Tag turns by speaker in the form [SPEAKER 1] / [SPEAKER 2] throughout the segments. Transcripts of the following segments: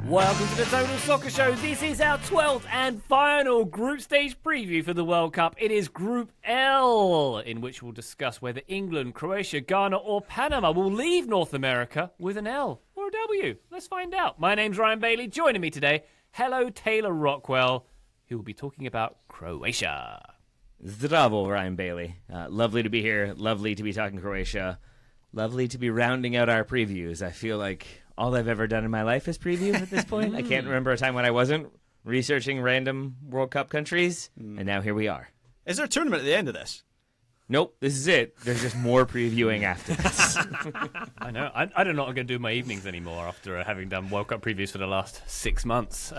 [SPEAKER 1] Welcome to the Total Soccer Show. This is our 12th and final group stage preview for the World Cup. It is Group L, in which we'll discuss whether England, Croatia, Ghana or Panama will leave North America with an L or a W. Let's find out. My name's Ryan Bailey. Joining me today, hello Taylor Rockwell, who will be talking about Croatia.
[SPEAKER 2] Zdravo, Ryan Bailey. Lovely to be here. Lovely to be talking Croatia. Lovely to be rounding out our previews. I feel like all I've ever done in my life is preview at this point. I can't remember a time when I wasn't researching random World Cup countries, and now here we are.
[SPEAKER 3] Is there a tournament at the end of this?
[SPEAKER 2] Nope, this is it. There's just more previewing after this.
[SPEAKER 1] I know. I don't know what I'm going to do in my evenings anymore after having done World Cup previews for the last 6 months.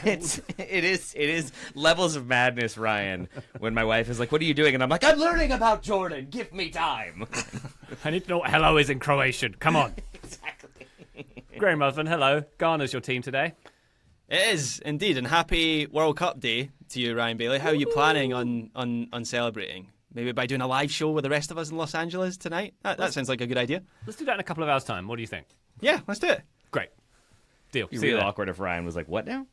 [SPEAKER 2] It is levels of madness, Ryan, when my wife is like, what are you doing? And I'm like, I'm learning about Jordan. Give me time.
[SPEAKER 1] I need to know what hello is in Croatian. Come on.
[SPEAKER 2] Exactly.
[SPEAKER 1] Graham Ruthven, hello. Ghana's your team today.
[SPEAKER 3] It is, indeed. And happy World Cup Day to you, Ryan Bailey. How are you planning on celebrating? Maybe by doing a live show with the rest of us in Los Angeles tonight? That sounds like a good idea.
[SPEAKER 1] Let's do that in a couple of hours' time. What do you think?
[SPEAKER 3] Yeah, let's do it.
[SPEAKER 1] Great. Deal.
[SPEAKER 2] It'd be real awkward if Ryan was like, what now?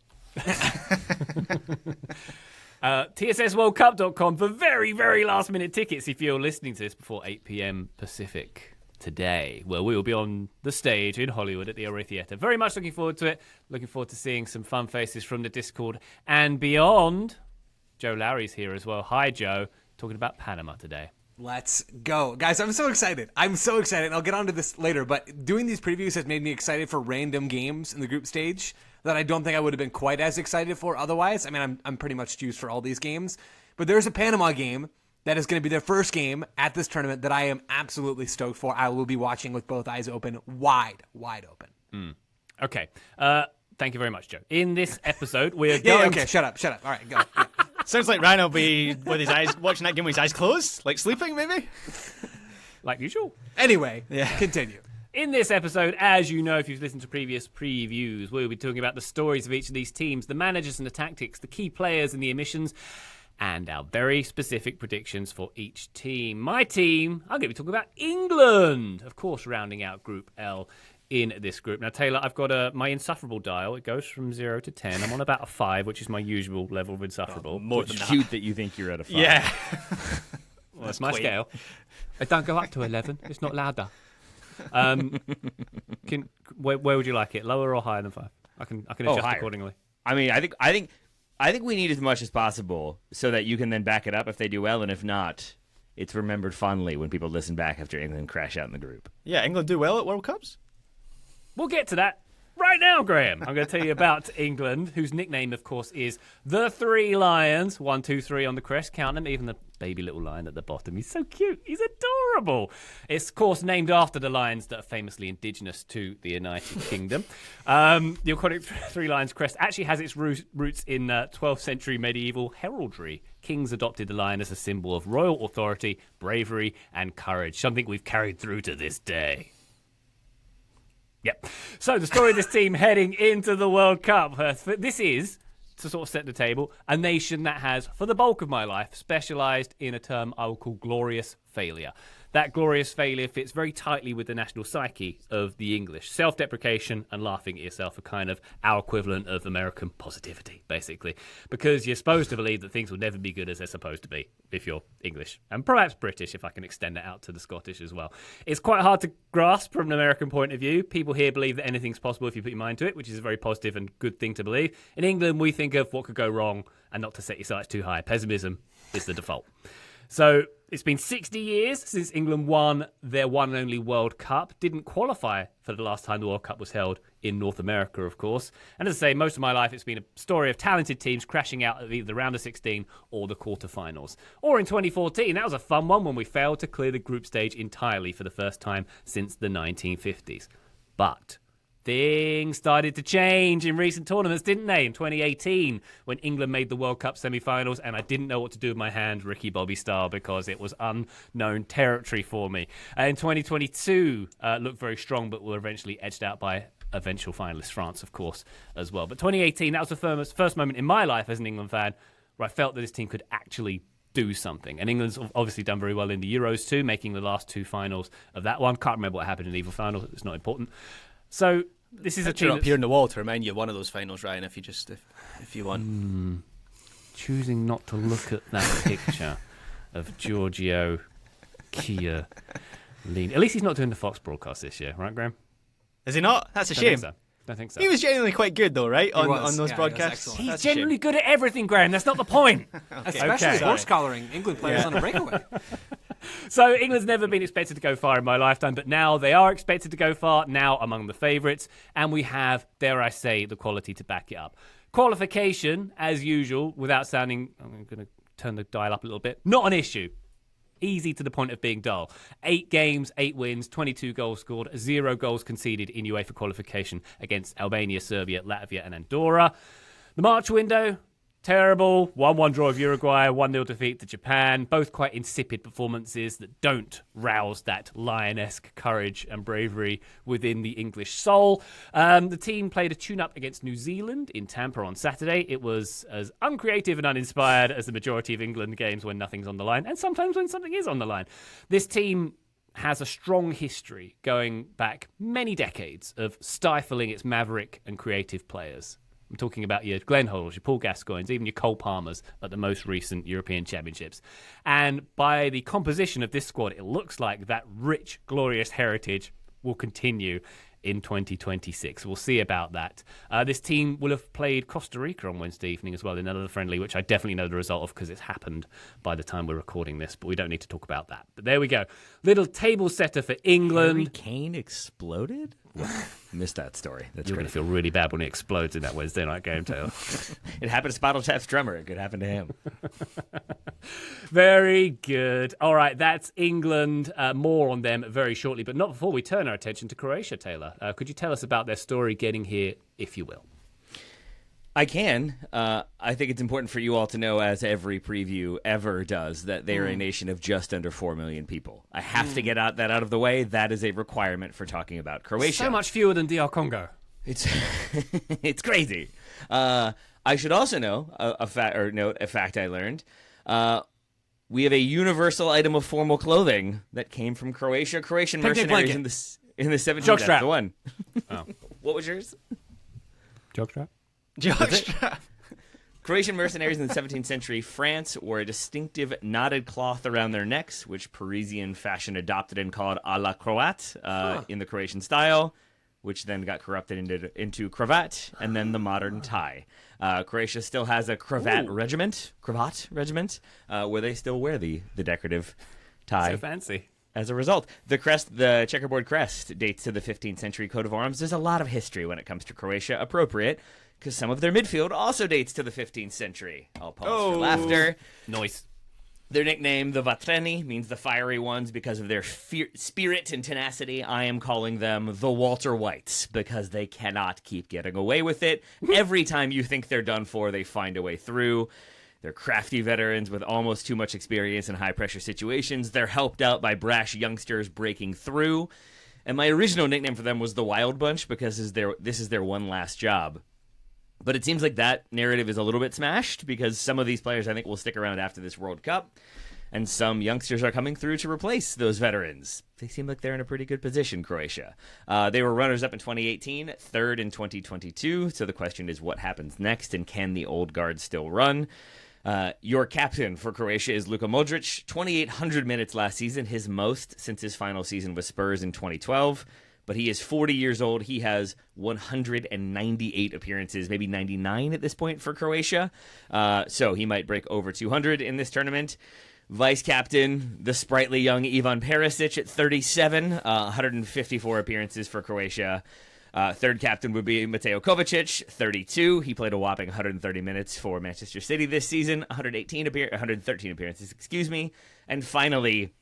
[SPEAKER 1] TSSWorldCup.com for very, very last-minute tickets if you're listening to this before 8 p.m. Pacific today, where we will be on the stage in Hollywood at the El Rey Theatre. Very much looking forward to it. Looking forward to seeing some fun faces from the Discord and beyond. Joe Lowry's here as well. Hi, Joe. Talking about Panama today.
[SPEAKER 4] Let's go. Guys, I'm so excited. And I'll get onto this later, but doing these previews has made me excited for random games in the group stage that I don't think I would have been quite as excited for otherwise. I mean, I'm pretty much juiced for all these games, but there's a Panama game that is going to be their first game at this tournament that I am absolutely stoked for. I will be watching with both eyes open, wide open.
[SPEAKER 1] Okay. Thank you very much, Joe. In this episode, we're going...
[SPEAKER 4] Yeah, okay, shut up. All right, go. Yeah.
[SPEAKER 3] Sounds like Ryan will be with his eyes watching that game with his eyes closed, like sleeping maybe.
[SPEAKER 1] Like usual.
[SPEAKER 4] Anyway, Continue.
[SPEAKER 1] In this episode, as you know, if you've listened to previous previews, we'll be talking about the stories of each of these teams, the managers and the tactics, the key players and the omissions, and our very specific predictions for each team. My team, I'm going to be talking about England, of course, rounding out Group L in this group. Now, Taylor, I've got my insufferable dial. It goes from 0 to 10. I'm on about a 5, which is my usual level of insufferable.
[SPEAKER 2] More than cute that you think you're at a 5.
[SPEAKER 3] Yeah.
[SPEAKER 1] Well, that's my scale. I don't go up to 11. It's not louder. Where would you like it? Lower or higher than 5? I can adjust accordingly.
[SPEAKER 2] I mean, I think we need as much as possible so that you can then back it up if they do well, and if not, it's remembered fondly when people listen back after England crash out in the group.
[SPEAKER 3] Yeah, England do well at World Cups.
[SPEAKER 1] We'll get to that right now, Graham. I'm going to tell you about England, whose nickname, of course, is the Three Lions. 1, 2, 3 on the crest. Count them. Even the baby little lion at the bottom. He's so cute. He's adorable. It's, of course, named after the lions that are famously indigenous to the United Kingdom. The iconic Three Lions crest actually has its roots in 12th century medieval heraldry. Kings adopted the lion as a symbol of royal authority, bravery, and courage, something we've carried through to this day. Yep. So the story of this team heading into the World Cup. This is, to sort of set the table, a nation that has, for the bulk of my life, specialised in a term I will call glorious failure. That glorious failure fits very tightly with the national psyche of the English. Self-deprecation and laughing at yourself are kind of our equivalent of American positivity, basically. Because you're supposed to believe that things will never be good as they're supposed to be if you're English. And perhaps British, if I can extend that out to the Scottish as well. It's quite hard to grasp from an American point of view. People here believe that anything's possible if you put your mind to it, which is a very positive and good thing to believe. In England, we think of what could go wrong and not to set your sights too high. Pessimism is the default. So it's been 60 years since England won their one and only World Cup. Didn't qualify for the last time the World Cup was held in North America, of course. And as I say, most of my life it's been a story of talented teams crashing out at either the round of 16 or the quarterfinals. Or in 2014, that was a fun one when we failed to clear the group stage entirely for the first time since the 1950s. But things started to change in recent tournaments, didn't they? In 2018, when England made the World Cup semi-finals, and I didn't know what to do with my hand, Ricky Bobby style, because it was unknown territory for me. In 2022, looked very strong, but were eventually edged out by eventual finalist France, of course, as well. But 2018, that was the first moment in my life as an England fan where I felt that this team could actually do something. And England's obviously done very well in the Euros too, making the last two finals of that one. Can't remember what happened in either final. It's not important. So This is a
[SPEAKER 3] picture
[SPEAKER 1] team
[SPEAKER 3] up
[SPEAKER 1] that's
[SPEAKER 3] here on the wall to remind you of one of those finals, Ryan. If you want.
[SPEAKER 1] choosing not to look at that picture of Giorgio Chiellini. At least he's not doing the Fox broadcast this year, right, Graham?
[SPEAKER 3] Is he not? That's a
[SPEAKER 1] Don't
[SPEAKER 3] shame.
[SPEAKER 1] think so.
[SPEAKER 3] He was genuinely quite good, though, right? On those
[SPEAKER 4] was. Yeah, he was
[SPEAKER 3] broadcasts.
[SPEAKER 4] excellent.
[SPEAKER 1] He's
[SPEAKER 3] That's a shame.
[SPEAKER 1] generally good at everything, Graham. That's not the point.
[SPEAKER 4] Especially
[SPEAKER 1] Okay.
[SPEAKER 4] horse collaring England players on a breakaway.
[SPEAKER 1] So England's never been expected to go far in my lifetime, but now they are expected to go far, now among the favourites, and we have, dare I say, the quality to back it up. Qualification, as usual, without sounding, I'm going to turn the dial up a little bit, not an issue. Easy to the point of being dull. 8 games, 8 wins, 22 goals scored, 0 goals conceded in UEFA qualification against Albania, Serbia, Latvia and Andorra. The March window, terrible. 1-1 draw of Uruguay, 1-0 defeat to Japan. Both quite insipid performances that don't rouse that lion-esque courage and bravery within the English soul. The team played a tune-up against New Zealand in Tampa on Saturday. It was as uncreative and uninspired as the majority of England games when nothing's on the line, and sometimes when something is on the line. This team has a strong history going back many decades of stifling its maverick and creative players. I'm talking about your Glenn Hoddles, your Paul Gascoignes, even your Cole Palmers at the most recent European Championships. And by the composition of this squad, it looks like that rich, glorious heritage will continue in 2026. We'll see about that. This team will have played Costa Rica on Wednesday evening as well in another friendly, which I definitely know the result of because it's happened by the time we're recording this, but we don't need to talk about that. But there we go. Little table setter for England.
[SPEAKER 2] Harry Kane exploded? Missed that story. That's
[SPEAKER 1] You're going to feel really bad when it explodes in that Wednesday night game, Taylor.
[SPEAKER 2] It happened to Spinal Tap's drummer. It could happen to him.
[SPEAKER 1] Very good. All right, that's England. More on them very shortly, but not before we turn our attention to Croatia, Taylor. Could you tell us about their story getting here, if you will?
[SPEAKER 2] I can. I think it's important for you all to know, as every preview ever does, that they are a nation of just under 4 million people. I have to get that out of the way. That is a requirement for talking about Croatia.
[SPEAKER 1] So much fewer than DR Congo.
[SPEAKER 2] It's it's crazy. I should also know a fact I learned. We have a universal item of formal clothing that came from Croatia. Croatian
[SPEAKER 4] Picnic
[SPEAKER 2] mercenaries in the 17th.
[SPEAKER 1] Jockstrap.
[SPEAKER 2] That's the one.
[SPEAKER 1] Oh.
[SPEAKER 2] What was yours?
[SPEAKER 1] Jockstrap?
[SPEAKER 3] Jockstrap.
[SPEAKER 2] Croatian mercenaries in the 17th century France wore a distinctive knotted cloth around their necks, which Parisian fashion adopted and called à la Croate in the Croatian style, which then got corrupted into cravat and then the modern tie. Croatia still has a cravat regiment, where they still wear the decorative tie.
[SPEAKER 1] So fancy.
[SPEAKER 2] As a result, the checkerboard crest dates to the 15th century coat of arms. There's a lot of history when it comes to Croatia, appropriate, because some of their midfield also dates to the 15th century. I'll pause for laughter.
[SPEAKER 1] Nice.
[SPEAKER 2] Their nickname, the Vatreni, means the fiery ones because of their spirit and tenacity. I am calling them the Walter Whites because they cannot keep getting away with it. Every time you think they're done for, they find a way through. They're crafty veterans with almost too much experience in high-pressure situations. They're helped out by brash youngsters breaking through. And my original nickname for them was the Wild Bunch because this is their one last job. But it seems like that narrative is a little bit smashed because some of these players I think will stick around after this World Cup. And some youngsters are coming through to replace those veterans. They seem like they're in a pretty good position, Croatia. They were runners-up in 2018, third in 2022. So the question is what happens next and can the old guard still run? Your captain for Croatia is Luka Modric, 2,800 minutes last season, his most since his final season with Spurs in 2012. But he is 40 years old. He has 198 appearances, maybe 99 at this point for Croatia. So he might break over 200 in this tournament. Vice captain, the sprightly young Ivan Perisic at 37, 154 appearances for Croatia. Third captain would be Mateo Kovacic, 32. He played a whopping 130 minutes for Manchester City this season, 113 appearances, And finally,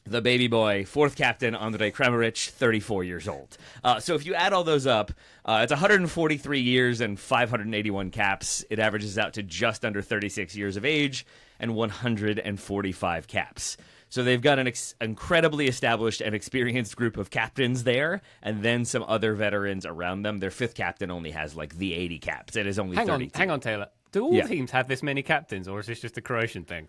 [SPEAKER 2] the baby boy, fourth captain, Andrej Kramaric, 34 years old. So if you add all those up, it's 143 years and 581 caps. It averages out to just under 36 years of age and 145 caps. So they've got an incredibly established and experienced group of captains there, and then some other veterans around them. Their fifth captain only has like the 80 caps. It is only 32.
[SPEAKER 1] Hang on, Taylor. Do all teams have this many captains, or is this just a Croatian thing?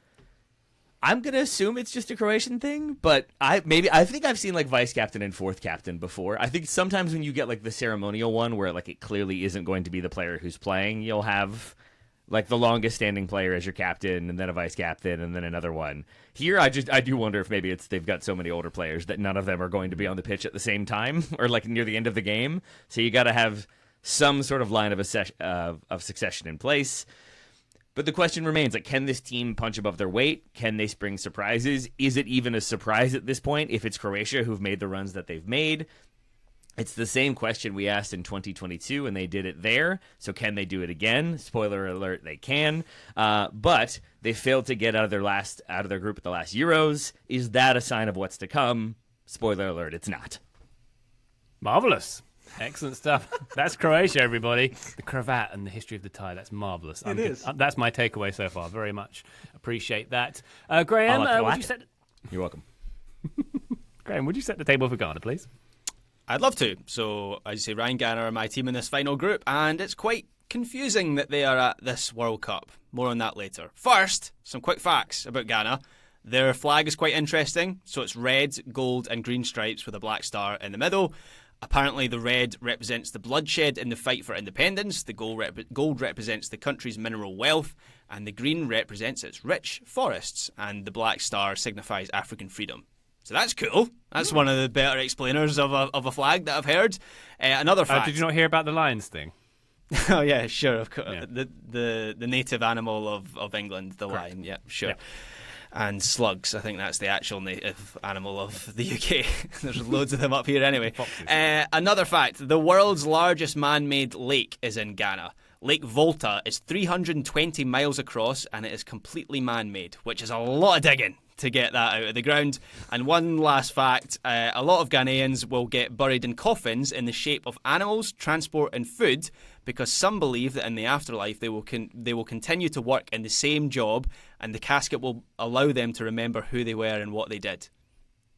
[SPEAKER 2] I'm gonna assume it's just a Croatian thing, but I think I've seen like vice captain and fourth captain before. I think sometimes when you get like the ceremonial one where like it clearly isn't going to be the player who's playing, you'll have like the longest standing player as your captain, and then a vice captain, and then another one. Here, I do wonder if maybe they've got so many older players that none of them are going to be on the pitch at the same time or like near the end of the game. So you got to have some sort of line of succession in place. But the question remains, like, can this team punch above their weight? Can they spring surprises? Is it even a surprise at this point if it's Croatia who've made the runs that they've made? It's the same question we asked in 2022, and they did it there. So can they do it again? Spoiler alert, they can. But they failed to get out of their group at the last Euros. Is that a sign of what's to come? Spoiler alert, it's not.
[SPEAKER 1] Marvelous. Excellent stuff. That's Croatia, everybody. The cravat and the history of the tie. That's marvelous.
[SPEAKER 4] It is.
[SPEAKER 1] That's my takeaway so far. Very much appreciate that. Graham, would you set?
[SPEAKER 2] You're welcome.
[SPEAKER 1] Graham, would you set the table for Ghana, please?
[SPEAKER 3] I'd love to. So, as you say, Ryan Ghana are my team in this final group, and it's quite confusing that they are at this World Cup. More on that later. First, some quick facts about Ghana. Their flag is quite interesting. So it's red, gold, and green stripes with a black star in the middle. Apparently, the red represents the bloodshed in the fight for independence, the gold represents the country's mineral wealth, and the green represents its rich forests, and the black star signifies African freedom. So that's cool. That's one of the better explainers of a flag that I've heard. Another fact.
[SPEAKER 1] Did you not hear about the lions thing?
[SPEAKER 3] Oh, yeah, sure. Of course.
[SPEAKER 1] Yeah.
[SPEAKER 3] The native animal of England, the
[SPEAKER 1] Correct.
[SPEAKER 3] lion. Yeah, sure.
[SPEAKER 1] Yeah.
[SPEAKER 3] And slugs. I think that's the actual native animal of the UK. There's loads of them up here anyway. Another fact. The world's largest man-made lake is in Ghana. Lake Volta is 320 miles across, and it is completely man-made, which is a lot of digging to get that out of the ground. And one last fact, a lot of Ghanaians will get buried in coffins in the shape of animals, transport and food, because some believe that in the afterlife they will continue to work in the same job, and the casket will allow them to remember who they were and what they did.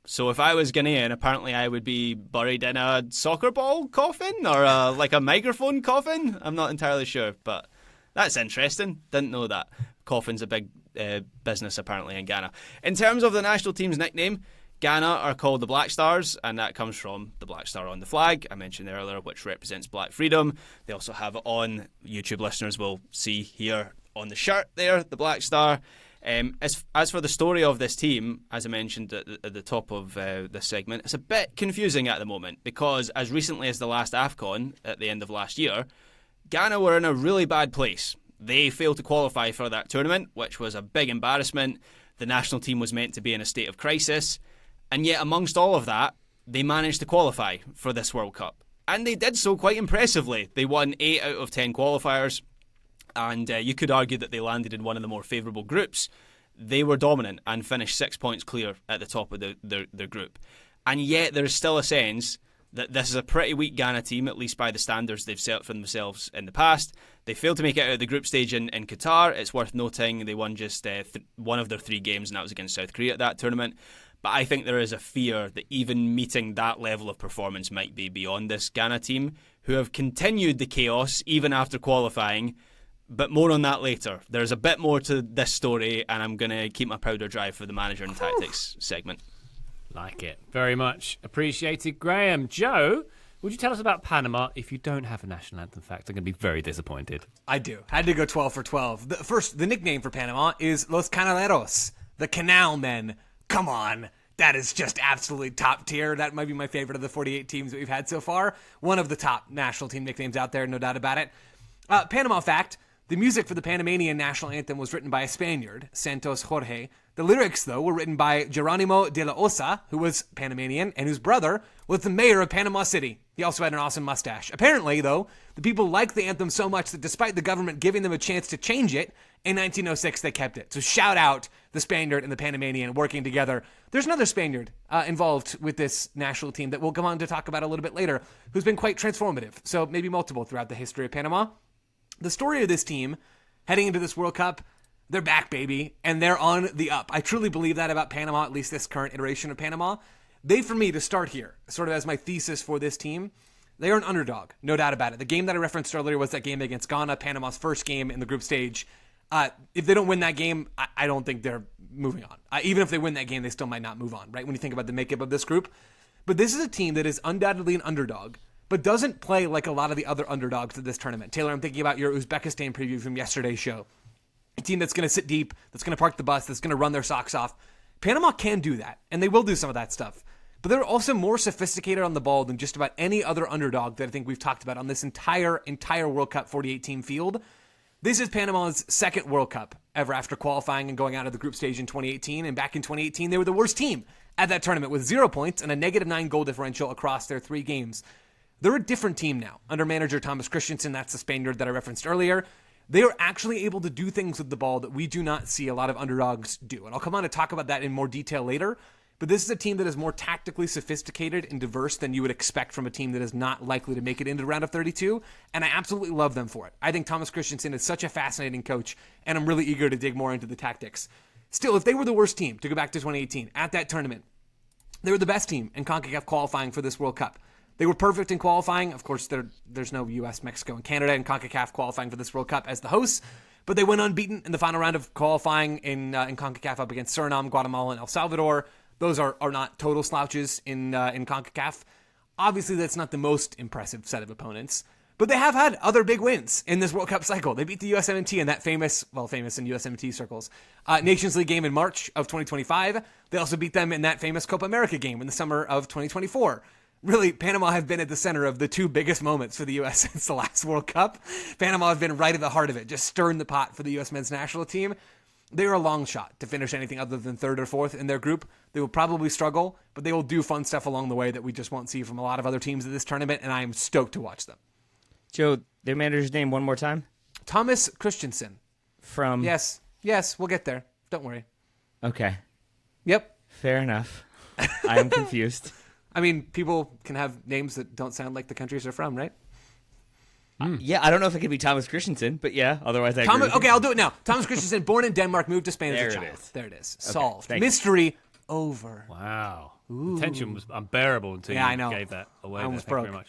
[SPEAKER 3] So if I was Ghanaian, apparently I would be buried in a soccer ball coffin or like a microphone coffin. I'm not entirely sure, but that's interesting. Didn't know that. Coffin's a big business apparently in Ghana. In terms of the national team's nickname, Ghana are called the Black Stars, and that comes from the black star on the flag I mentioned earlier, which represents black freedom. They also have it on, YouTube listeners will see here on the shirt there, the black star. As for the story of this team, as I mentioned at the top of this segment, it's a bit confusing at the moment because as recently as the last AFCON at the end of last year, Ghana were in a really bad place. They failed to qualify for that tournament, which was a big embarrassment. The national team was meant to be in a state of crisis. And yet, amongst all of that, they managed to qualify for this World Cup. And they did so quite impressively. They won 8 out of 10 qualifiers. And you could argue that they landed in one of the more favourable groups. They were dominant and finished 6 points clear at the top of their group. And yet, there is still a sense that this is a pretty weak Ghana team, at least by the standards they've set for themselves in the past. They failed to make it out of the group stage in Qatar. It's worth noting they won just one of their 3 games, and that was against South Korea at that tournament. But I think there is a fear that even meeting that level of performance might be beyond this Ghana team, who have continued the chaos even after qualifying. But more on that later. There's a bit more to this story, and I'm going to keep my powder dry for the manager and tactics segment.
[SPEAKER 1] Like it. Very much appreciated, Graham. Joe, would you tell us about Panama? If you don't have a national anthem fact, I'm going to be very disappointed.
[SPEAKER 4] I do. Had to go 12 for 12. The nickname for Panama is Los Canaleros, the Canal Men. Come on. That is just absolutely top tier. That might be my favorite of the 48 teams that we've had so far. One of the top national team nicknames out there, no doubt about it. Panama fact. The music for the Panamanian national anthem was written by a Spaniard, Santos Jorge. The lyrics, though, were written by Geronimo de la Osa, who was Panamanian, and whose brother was the mayor of Panama City. He also had an awesome mustache. Apparently, though, the people liked the anthem so much that despite the government giving them a chance to change it, in 1906 they kept it. So shout out the Spaniard and the Panamanian working together. There's another Spaniard involved with this national team that we'll come on to talk about a little bit later, who's been quite transformative. So maybe multiple throughout the history of Panama. The story of this team, heading into this World Cup, they're back, baby, and they're on the up. I truly believe that about Panama, at least this current iteration of Panama. They, for me, to start here, sort of as my thesis for this team, they are an underdog, no doubt about it. The game that I referenced earlier was that game against Ghana, Panama's first game in the group stage. If they don't win that game, I don't think they're moving on. Even if they win that game, they still might not move on, right? When you think about the makeup of this group. But this is a team that is undoubtedly an underdog, but doesn't play like a lot of the other underdogs of this tournament. Taylor, I'm thinking about your Uzbekistan preview from yesterday's show. A team that's going to sit deep, that's going to park the bus, that's going to run their socks off. Panama can do that, and they will do some of that stuff. But they're also more sophisticated on the ball than just about any other underdog that I think we've talked about on this entire World Cup 48-team field. This is Panama's second World Cup ever after qualifying and going out of the group stage in 2018. And back in 2018, they were the worst team at that tournament with 0 points and a -9 goal differential across their 3 games. They're a different team now under manager Thomas Christensen. That's the Spaniard that I referenced earlier. They are actually able to do things with the ball that we do not see a lot of underdogs do. And I'll come on to talk about that in more detail later. But this is a team that is more tactically sophisticated and diverse than you would expect from a team that is not likely to make it into the round of 32. And I absolutely love them for it. I think Thomas Christensen is such a fascinating coach, and I'm really eager to dig more into the tactics. Still, if they were the worst team, to go back to 2018, at that tournament, they were the best team in CONCACAF qualifying for this World Cup. They were perfect in qualifying. Of course, there's no U.S., Mexico, and Canada in CONCACAF qualifying for this World Cup as the hosts. But they went unbeaten in the final round of qualifying in CONCACAF up against Suriname, Guatemala, and El Salvador. Those are not total slouches in CONCACAF. Obviously, that's not the most impressive set of opponents. But they have had other big wins in this World Cup cycle. They beat the USMNT in that famous in USMNT circles, Nations League game in March of 2025. They also beat them in that famous Copa America game in the summer of 2024. Really, Panama have been at the center of the 2 biggest moments for the U.S. since the last World Cup. Panama have been right at the heart of it, just stirring the pot for the U.S. men's national team. They are a long shot to finish anything other than 3rd or 4th in their group. They will probably struggle, but they will do fun stuff along the way that we just won't see from a lot of other teams at this tournament, and I am stoked to watch them.
[SPEAKER 2] Joe, their manager's name one more time?
[SPEAKER 4] Thomas Christensen.
[SPEAKER 2] From?
[SPEAKER 4] Yes, we'll get there. Don't worry.
[SPEAKER 2] Okay.
[SPEAKER 4] Yep.
[SPEAKER 2] Fair enough. I am confused.
[SPEAKER 4] I mean, people can have names that don't sound like the countries they're from, right?
[SPEAKER 2] Yeah, I don't know if it could be Thomas Christensen, but yeah, otherwise I agree with you.
[SPEAKER 4] Okay, I'll do it now. Thomas Christensen, born in Denmark, moved to Spain as a
[SPEAKER 2] There it
[SPEAKER 4] child.
[SPEAKER 2] is.
[SPEAKER 4] There it is.
[SPEAKER 2] Okay,
[SPEAKER 4] Solved.
[SPEAKER 2] thank you.
[SPEAKER 4] Mystery over.
[SPEAKER 1] Wow. The tension was unbearable until
[SPEAKER 4] Yeah, I
[SPEAKER 1] you
[SPEAKER 4] know.
[SPEAKER 1] gave that away.
[SPEAKER 4] I almost
[SPEAKER 1] Thank you
[SPEAKER 4] broke.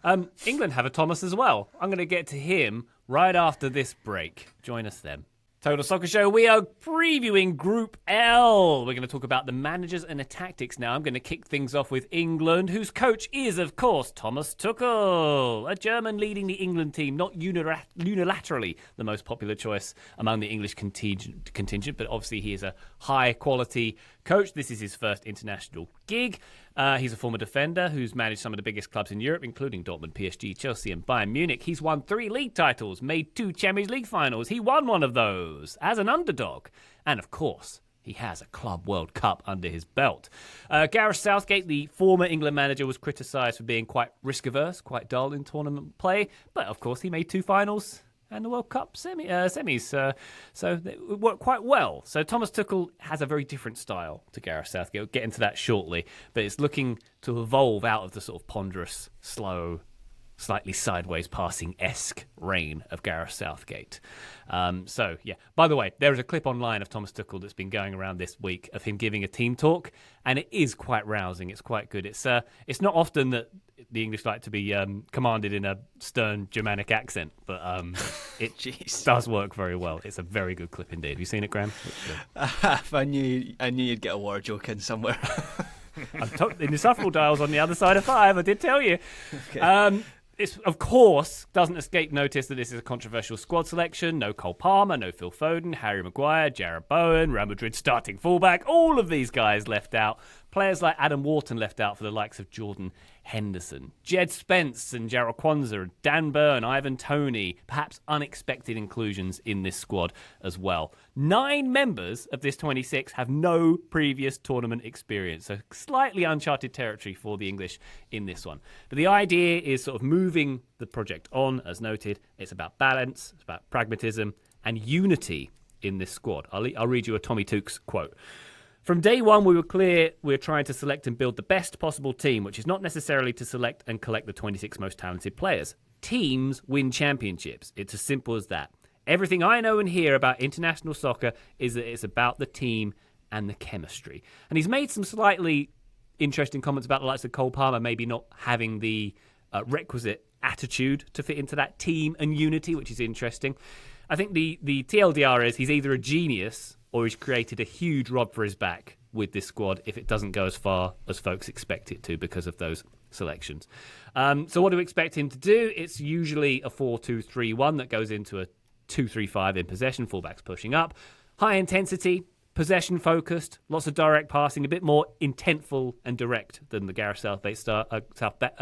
[SPEAKER 1] very much. England have a Thomas as well. I'm going to get to him right after this break. Join us then. Total Soccer Show, we are previewing Group L. We're going to talk about the managers and the tactics now. I'm going to kick things off with England, whose coach is, of course, Thomas Tuchel, a German leading the England team, not unilaterally the most popular choice among the English contingent, but obviously he is a high-quality coach. This is his first international gig. He's a former defender who's managed some of the biggest clubs in Europe, including Dortmund, PSG, Chelsea, and Bayern Munich. He's won 3 league titles, made 2 Champions League finals. He won one of those as an underdog. And of course, he has a Club World Cup under his belt. Gareth Southgate, the former England manager, was criticised for being quite risk-averse, quite dull in tournament play. But of course, he made 2 finals and the World Cup semis. So it worked quite well. So Thomas Tuchel has a very different style to Gareth Southgate. We'll get into that shortly. But it's looking to evolve out of the sort of ponderous, slow, slightly sideways passing-esque reign of Gareth Southgate. By the way, there is a clip online of Thomas Tuchel that's been going around this week of him giving a team talk, and it is quite rousing. It's quite good. It's not often that the English like to be commanded in a stern Germanic accent, but it does work very well. It's a very good clip indeed. Have you seen it, Graham?
[SPEAKER 3] I knew you'd get a war joke in somewhere.
[SPEAKER 1] In the shuffle dials on the other side of 5, I did tell you.
[SPEAKER 3] Okay.
[SPEAKER 1] It's, of course, doesn't escape notice that this is a controversial squad selection. No Cole Palmer, no Phil Foden, Harry Maguire, Jarrod Bowen, Real Madrid starting fullback. All of these guys left out. Players like Adam Wharton left out for the likes of Jordan Henderson. Jed Spence and Jarrell Kwanzaa, Dan Burn, Ivan Toney. Perhaps unexpected inclusions in this squad as well. 9 members of this 26 have no previous tournament experience. So slightly uncharted territory for the English in this one. But the idea is sort of moving the project on, as noted. It's about balance, it's about pragmatism and unity in this squad. I'll read you a Tommy Tooks quote. From day one, we were clear we were trying to select and build the best possible team, which is not necessarily to select and collect the 26 most talented players. Teams win championships. It's as simple as that. Everything I know and hear about international soccer is that it's about the team and the chemistry. And he's made some slightly interesting comments about the likes of Cole Palmer maybe not having the requisite attitude to fit into that team and unity, which is interesting. I think the TLDR is he's either a genius or he's created a huge rod for his back with this squad if it doesn't go as far as folks expect it to because of those selections. So what do we expect him to do? It's usually a 4-2-3-1 that goes into a 2-3-5 in possession, fullbacks pushing up. High intensity, possession focused, lots of direct passing, a bit more intentful and direct than the Gareth Southgate style. But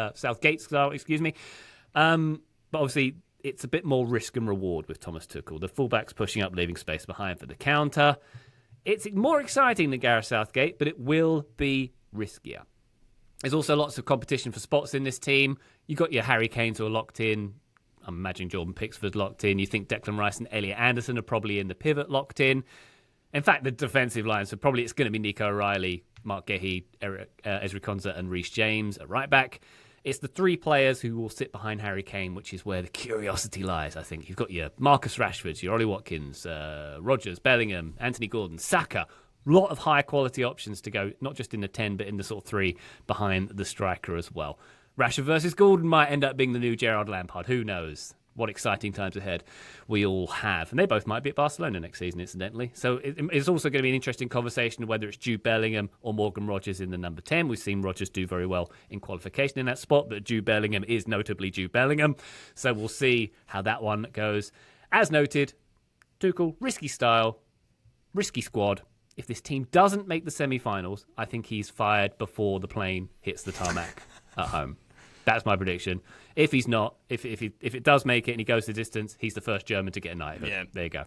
[SPEAKER 1] obviously, it's a bit more risk and reward with Thomas Tuchel. The fullbacks pushing up, leaving space behind for the counter. It's more exciting than Gareth Southgate, but it will be riskier. There's also lots of competition for spots in this team. You've got your Harry Kanes who are locked in. I'm imagining Jordan Pickford locked in. You think Declan Rice and Elliot Anderson are probably in the pivot locked in. In fact, the defensive line, so probably it's going to be Nico O'Reilly, Mark Gehi, Ezri Konsa and Reece James at right back. It's the three players who will sit behind Harry Kane, which is where the curiosity lies, I think. You've got your Marcus Rashford, your Ollie Watkins, Rodgers, Bellingham, Anthony Gordon, Saka. A lot of high-quality options to go, not just in the 10, but in the sort of 3 behind the striker as well. Rashford versus Gordon might end up being the new Gerrard Lampard. Who knows? What exciting times ahead we all have. And they both might be at Barcelona next season, incidentally. So it's also going to be an interesting conversation whether it's Jude Bellingham or Morgan Rodgers in the number 10. We've seen Rodgers do very well in qualification in that spot, but Jude Bellingham is notably Jude Bellingham. So we'll see how that one goes. As noted, Tuchel, risky style, risky squad. If this team doesn't make the semi-finals, I think he's fired before the plane hits the tarmac at home. That's my prediction. If he's not, if it does make it and he goes the distance, he's the first German to get a knighthood. Yeah. There you go.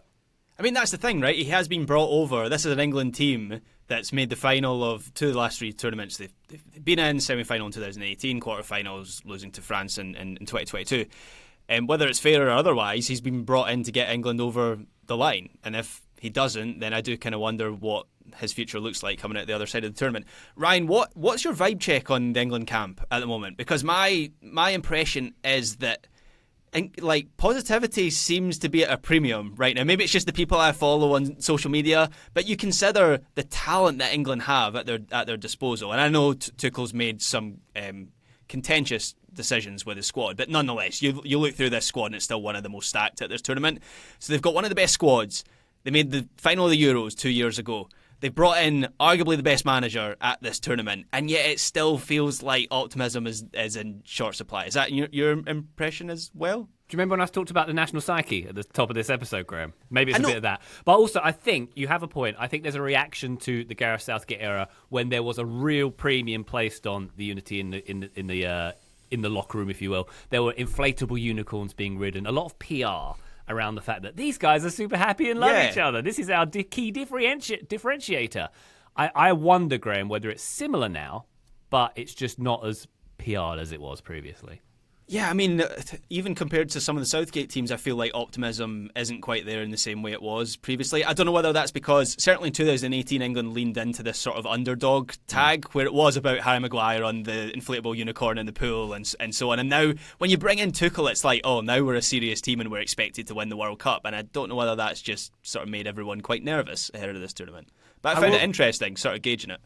[SPEAKER 3] I mean, that's the thing, right? He has been brought over. This is an England team that's made the final of 2 of the last 3 tournaments. They've been in semi-final in 2018, quarter-finals, losing to France in 2022. And whether it's fair or otherwise, he's been brought in to get England over the line. And if he doesn't, then I do kind of wonder what his future looks like coming out the other side of the tournament. Ryan, what's your vibe check on the England camp at the moment? Because my impression is that positivity seems to be at a premium right now. Maybe it's just the people I follow on social media, but you consider the talent that England have at their disposal. And I know Tuchel's made some contentious decisions with his squad, but nonetheless, you look through this squad and it's still one of the most stacked at this tournament. So they've got one of the best squads. They made the final of the Euros 2 years ago. They brought in arguably the best manager at this tournament, and yet it still feels like optimism is in short supply. Is that your impression as well?
[SPEAKER 1] Do you remember when I talked about the national psyche at the top of this episode, Graham? Maybe it's a bit of that. But also, I think you have a point. I think there's a reaction to the Gareth Southgate era when there was a real premium placed on the unity in the locker room, if you will. There were inflatable unicorns being ridden. A lot of PR around the fact that these guys are super happy and love each other. This is our key differentiator. I wonder, Graham, whether it's similar now, but it's just not as PR'd as it was previously.
[SPEAKER 3] Yeah, I mean, even compared to some of the Southgate teams, I feel like optimism isn't quite there in the same way it was previously. I don't know whether that's because, certainly in 2018, England leaned into this sort of underdog tag, where it was about Harry Maguire on the inflatable unicorn in the pool and so on. And now, when you bring in Tuchel, it's like, oh, now we're a serious team and we're expected to win the World Cup. And I don't know whether that's just sort of made everyone quite nervous ahead of this tournament. But I found it interesting, sort of gauging it.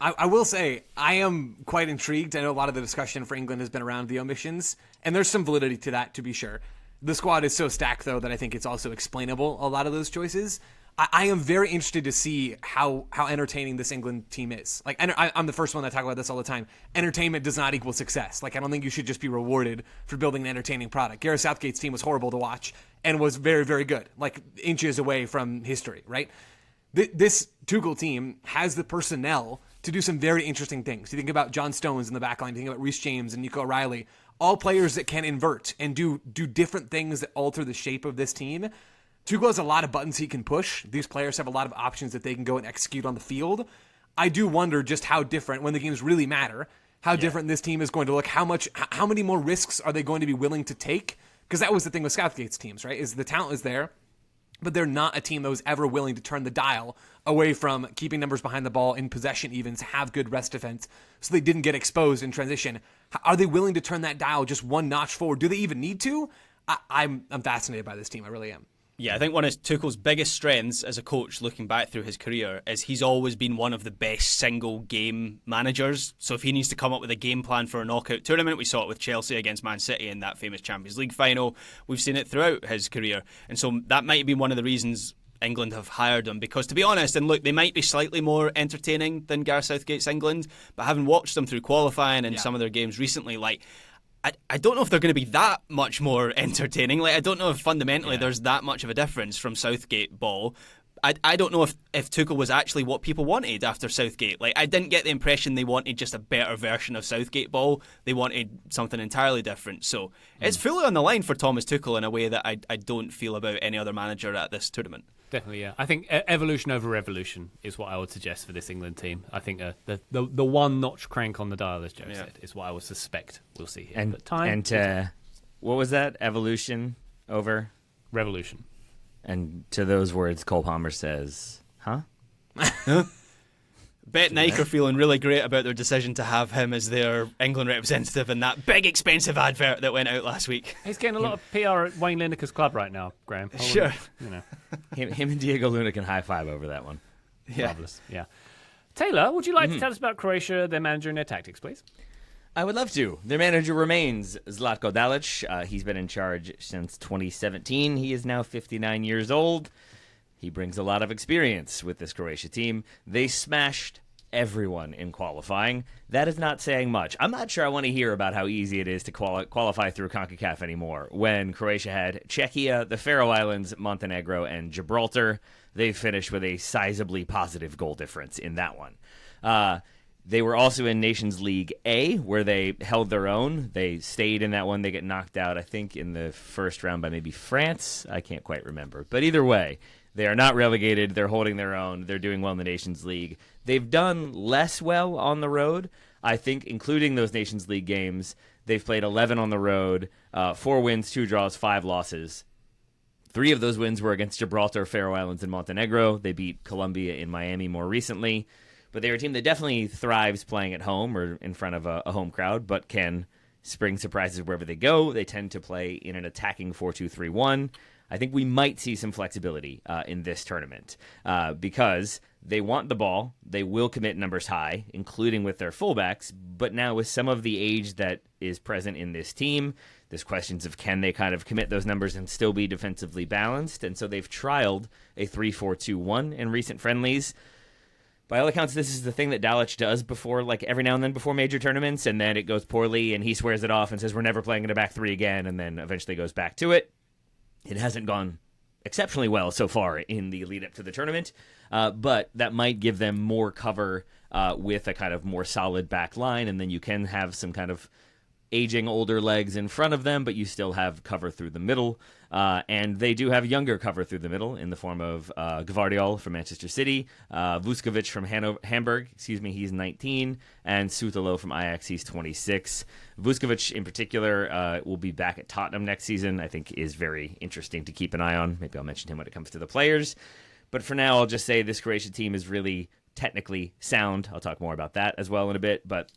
[SPEAKER 4] I will say, I am quite intrigued. I know a lot of the discussion for England has been around the omissions, and there's some validity to that, to be sure. The squad is so stacked, though, that I think it's also explainable, a lot of those choices. I am very interested to see how entertaining this England team is. Like, I'm the first one that talk about this all the time. Entertainment does not equal success. Like, I don't think you should just be rewarded for building an entertaining product. Gareth Southgate's team was horrible to watch and was very, very good, like inches away from history, right? This Tuchel team has the personnel to do some very interesting things. You think about John Stones in the back line, you think about Reece James and Nico O'Reilly, all players that can invert and do different things that alter the shape of this team. Tuchel has a lot of buttons he can push. These players have a lot of options that they can go and execute on the field. I do wonder just how different, when the games really matter, how different this team is going to look. How many more risks are they going to be willing to take? Because that was the thing with Southgate's teams, right? Is the talent is there, but they're not a team that was ever willing to turn the dial away from keeping numbers behind the ball in possession even to have good rest defense so they didn't get exposed in transition. Are they willing to turn that dial just one notch forward? Do they even need to? I'm fascinated by this team. I really am.
[SPEAKER 3] Yeah, I think one of Tuchel's biggest strengths as a coach, looking back through his career, is he's always been one of the best single game managers. So if he needs to come up with a game plan for a knockout tournament, we saw it with Chelsea against Man City in that famous Champions League final. We've seen it throughout his career. And so that might have been one of the reasons England have hired him, because to be honest, and look, they might be slightly more entertaining than Gareth Southgate's England, but having watched them through qualifying and some of their games recently, like, I don't know if they're going to be that much more entertaining. Like, I don't know if fundamentally there's that much of a difference from Southgate ball. I don't know if Tuchel was actually what people wanted after Southgate. Like, I didn't get the impression they wanted just a better version of Southgate ball. They wanted something entirely different. So it's fully on the line for Thomas Tuchel in a way that I don't feel about any other manager at this tournament.
[SPEAKER 1] Definitely, yeah. I think evolution over revolution is what I would suggest for this England team. I think the one notch crank on the dial, as Joe said, is what I would suspect we'll see here.
[SPEAKER 2] And
[SPEAKER 1] but time
[SPEAKER 2] what was that? Evolution over
[SPEAKER 1] revolution.
[SPEAKER 2] And to those words, Cole Palmer says, "Huh?"
[SPEAKER 3] Bet Nike are feeling really great about their decision to have him as their England representative in that big expensive advert that went out last week.
[SPEAKER 1] He's getting a lot of PR at Wayne Lineker's club right now, Graham.
[SPEAKER 3] Sure.
[SPEAKER 1] You know.
[SPEAKER 2] him and Diego Luna can high five over that one.
[SPEAKER 3] Yeah.
[SPEAKER 1] Marvelous. Yeah. Taylor, would you like to tell us about Croatia, their manager, and their tactics, please?
[SPEAKER 2] I would love to. Their manager remains Zlatko Dalic. He's been in charge since 2017. He is now 59 years old. He brings a lot of experience with this Croatia team. They smashed everyone in qualifying. That is not saying much. I'm not sure I want to hear about how easy it is to qualify through CONCACAF anymore. When Croatia had Czechia, the Faroe Islands, Montenegro, and Gibraltar, they finished with a sizably positive goal difference in that one. They were also in Nations League A, where they held their own. They stayed in that one. They get knocked out, I think, in the first round by maybe France. I can't quite remember. But either way, they are not relegated. They're holding their own. They're doing well in the Nations League. They've done less well on the road. I think, including those Nations League games, they've played 11 on the road, 4 wins, 2 draws, 5 losses. 3 of those wins were against Gibraltar, Faroe Islands, and Montenegro. They beat Colombia in Miami more recently. But they're a team that definitely thrives playing at home or in front of a home crowd, but can spring surprises wherever they go. They tend to play in an attacking 4-2-3-1. I think we might see some flexibility in this tournament because they want the ball. They will commit numbers high, including with their fullbacks. But now with some of the age that is present in this team, there's questions of can they kind of commit those numbers and still be defensively balanced. And so they've trialed a 3-4-2-1 in recent friendlies. By all accounts, this is the thing that Dalic does before, like every now and then before major tournaments, and then it goes poorly, and he swears it off and says we're never playing in a back three again, and then eventually goes back to it. It hasn't gone exceptionally well so far in the lead up to the tournament, but that might give them more cover with a kind of more solid back line, and then you can have some kind of aging older legs in front of them, but you still have cover through the middle. And they do have younger cover through the middle in the form of Gvardiol from Manchester City, Vuskovic from Hamburg, he's 19, and Sutalo from Ajax, he's 26. Vuskovic in particular will be back at Tottenham next season, I think is very interesting to keep an eye on. Maybe I'll mention him when it comes to the players. But for now, I'll just say this Croatia team is really technically sound. I'll talk more about that as well in a bit, but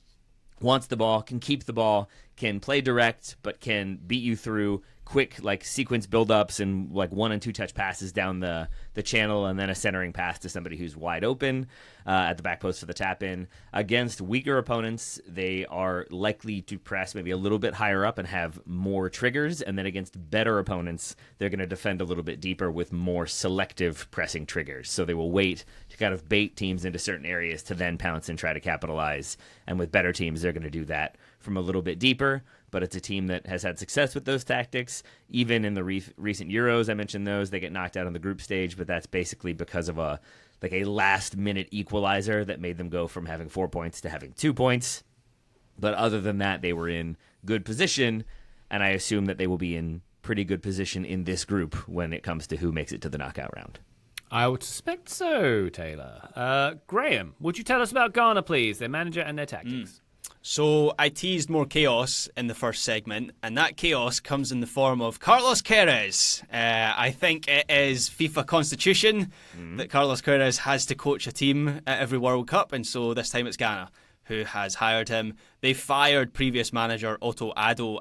[SPEAKER 2] wants the ball, can keep the ball, can play direct, but can beat you through quick like sequence build-ups and like 1 and 2 touch passes down the channel and then a centering pass to somebody who's wide open at the back post for the tap-in. Against weaker opponents, they are likely to press maybe a little bit higher up and have more triggers, and then against better opponents, they're going to defend a little bit deeper with more selective pressing triggers. So they will wait to kind of bait teams into certain areas to then pounce and try to capitalize, and with better teams, they're going to do that from a little bit deeper. But it's a team that has had success with those tactics. Even in the recent Euros, I mentioned those. They get knocked out on the group stage, but that's basically because of a last-minute equalizer that made them go from having 4 points to having 2 points. But other than that, they were in good position, and I assume that they will be in pretty good position in this group when it comes to who makes it to the knockout round.
[SPEAKER 1] I would suspect so, Taylor. Graham, would you tell us about Ghana, please, their manager and their tactics?
[SPEAKER 3] So I teased more chaos in the first segment, and that chaos comes in the form of Carlos Queiroz. I think it is FIFA constitution that Carlos Queiroz has to coach a team at every World Cup, and so this time it's Ghana who has hired him. They fired previous manager Otto Addo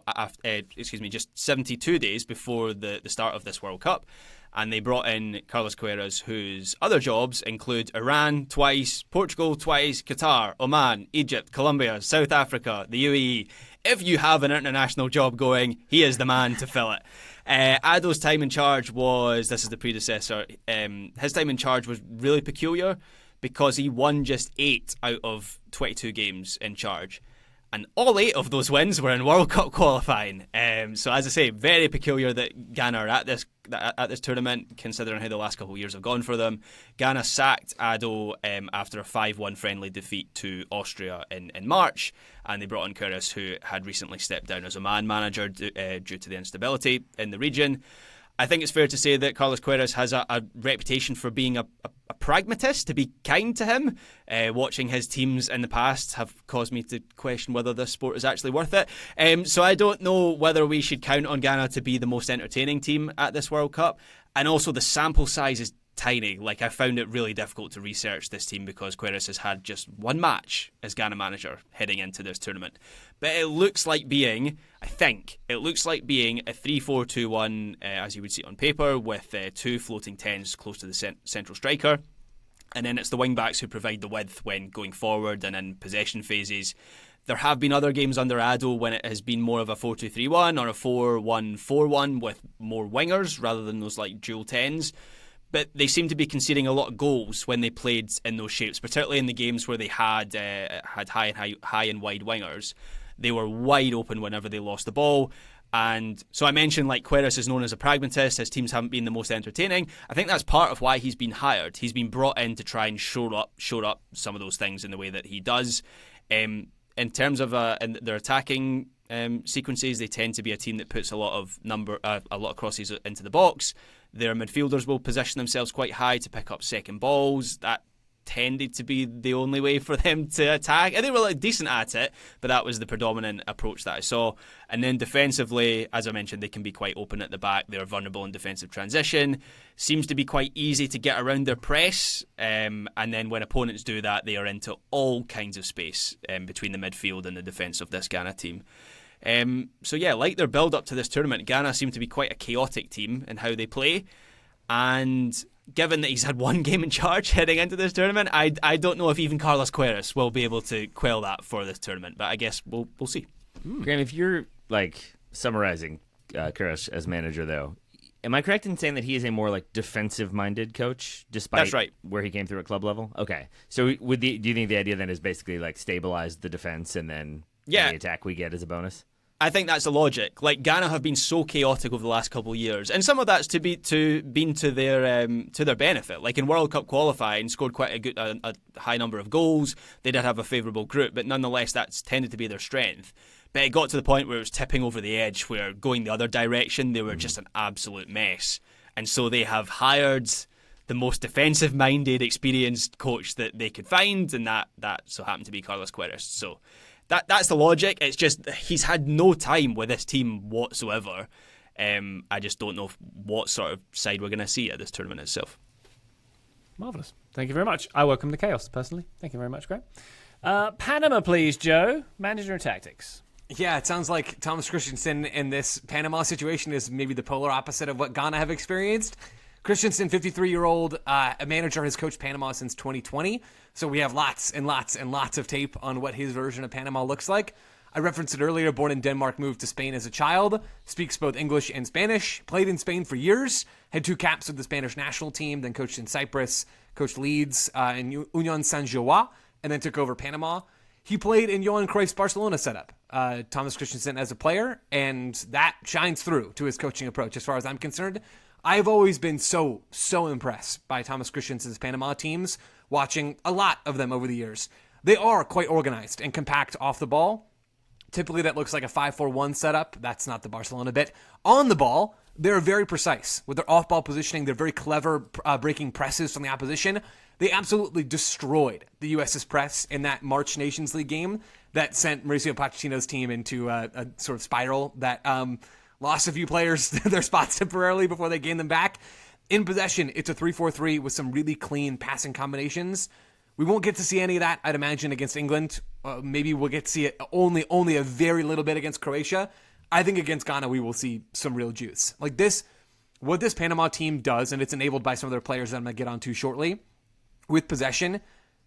[SPEAKER 3] just 72 days before the start of this World Cup. and they brought in Carlos Queiroz, whose other jobs include Iran twice, Portugal twice, Qatar, Oman, Egypt, Colombia, South Africa, the UAE. If you have an international job going, he is the man to fill it. Ado's time in charge this is the predecessor, his time in charge was really peculiar because he won just 8 out of 22 games in charge. And all 8 of those wins were in World Cup qualifying. So as I say, very peculiar that Ghana are at this tournament, considering how the last couple of years have gone for them. Ghana sacked Ado after a 5-1 friendly defeat to Austria in March, and they brought in Queiroz, who had recently stepped down as Oman manager due to the instability in the region. I think it's fair to say that Carlos Queiroz has a reputation for being a pragmatist, to be kind to him. Watching his teams in the past have caused me to question whether this sport is actually worth it. So I don't know whether we should count on Ghana to be the most entertaining team at this World Cup. And also the sample size is tiny. Like, I found it really difficult to research this team because Queiroz has had just one match as Ghana manager heading into this tournament. But it looks like being a 3-4-2-1, as you would see on paper, with 2 floating 10s close to the central striker. And then it's the wing-backs who provide the width when going forward and in possession phases. There have been other games under Ado when it has been more of a 4-2-3-1 or a 4-1-4-1 with more wingers rather than those like dual 10s. But they seem to be conceding a lot of goals when they played in those shapes, particularly in the games where they had high and wide wingers. They were wide open whenever they lost the ball. And so I mentioned, like, Queiroz is known as a pragmatist. His teams haven't been the most entertaining. I think that's part of why he's been hired. He's been brought in to try and shore up some of those things in the way that he does. In terms of in their attacking sequences, they tend to be a team that puts a lot of crosses into the box. Their midfielders will position themselves quite high to pick up second balls. That tended to be the only way for them to attack. And they were decent at it, but that was the predominant approach that I saw. And then defensively, as I mentioned, they can be quite open at the back. They're vulnerable in defensive transition. Seems to be quite easy to get around their press. And then when opponents do that, they are into all kinds of space between the midfield and the defence of this Ghana team. So yeah, like their build up to this tournament, Ghana seem to be quite a chaotic team in how they play. And given that he's had one game in charge heading into this tournament, I don't know if even Carlos Queiroz will be able to quell that for this tournament. But I guess we'll see.
[SPEAKER 2] Graham, if you're summarizing Queiroz as manager, though, am I correct in saying that he is a more defensive-minded coach, despite
[SPEAKER 3] That's right.
[SPEAKER 2] where he came through at club level? Okay, so do you think the idea then is basically stabilize the defense and then any attack we get as a bonus?
[SPEAKER 3] I think that's the logic. Ghana have been so chaotic over the last couple of years, and some of that's been to their benefit. In World Cup qualifying, scored quite a high number of goals. They did have a favourable group, but nonetheless, that's tended to be their strength. But it got to the point where it was tipping over the edge, where going the other direction, they were just an absolute mess. And so they have hired the most defensive-minded, experienced coach that they could find, and that so happened to be Carlos Queiroz. So That's the logic. It's just he's had no time with this team whatsoever. I just don't know what sort of side we're going to see at this tournament itself.
[SPEAKER 1] Marvellous. Thank you very much. I welcome the chaos, personally. Thank you very much, Graham. Panama, please, Joe. Manager and tactics.
[SPEAKER 4] Yeah, it sounds like Thomas Christensen in this Panama situation is maybe the polar opposite of what Ghana have experienced. Christensen, 53-year-old, a manager, has coached Panama since 2020. So we have lots and lots and lots of tape on what his version of Panama looks like. I referenced it earlier, born in Denmark, moved to Spain as a child, speaks both English and Spanish, played in Spain for years, had 2 caps with the Spanish national team, then coached in Cyprus, coached Leeds in Union Saint-Gilloise, and then took over Panama. He played in Johan Cruyff's Barcelona setup, Thomas Christensen as a player, and that shines through to his coaching approach as far as I'm concerned. I've always been so impressed by Thomas Christensen's Panama teams, watching a lot of them over the years. They are quite organized and compact off the ball. Typically, that looks like a 5-4-1 setup. That's not the Barcelona bit. On the ball, they're very precise. With their off-ball positioning, they're very clever breaking presses from the opposition. They absolutely destroyed the U.S.'s press in that March Nations League game that sent Mauricio Pochettino's team into a sort of spiral that lost a few players their spots temporarily before they gained them back. In possession, it's a 3-4-3 with some really clean passing combinations. We won't get to see any of that, I'd imagine, against England. Maybe we'll get to see it only a very little bit against Croatia. I think against Ghana, we will see some real juice. what this Panama team does, and it's enabled by some of their players that I'm going to get onto shortly, with possession,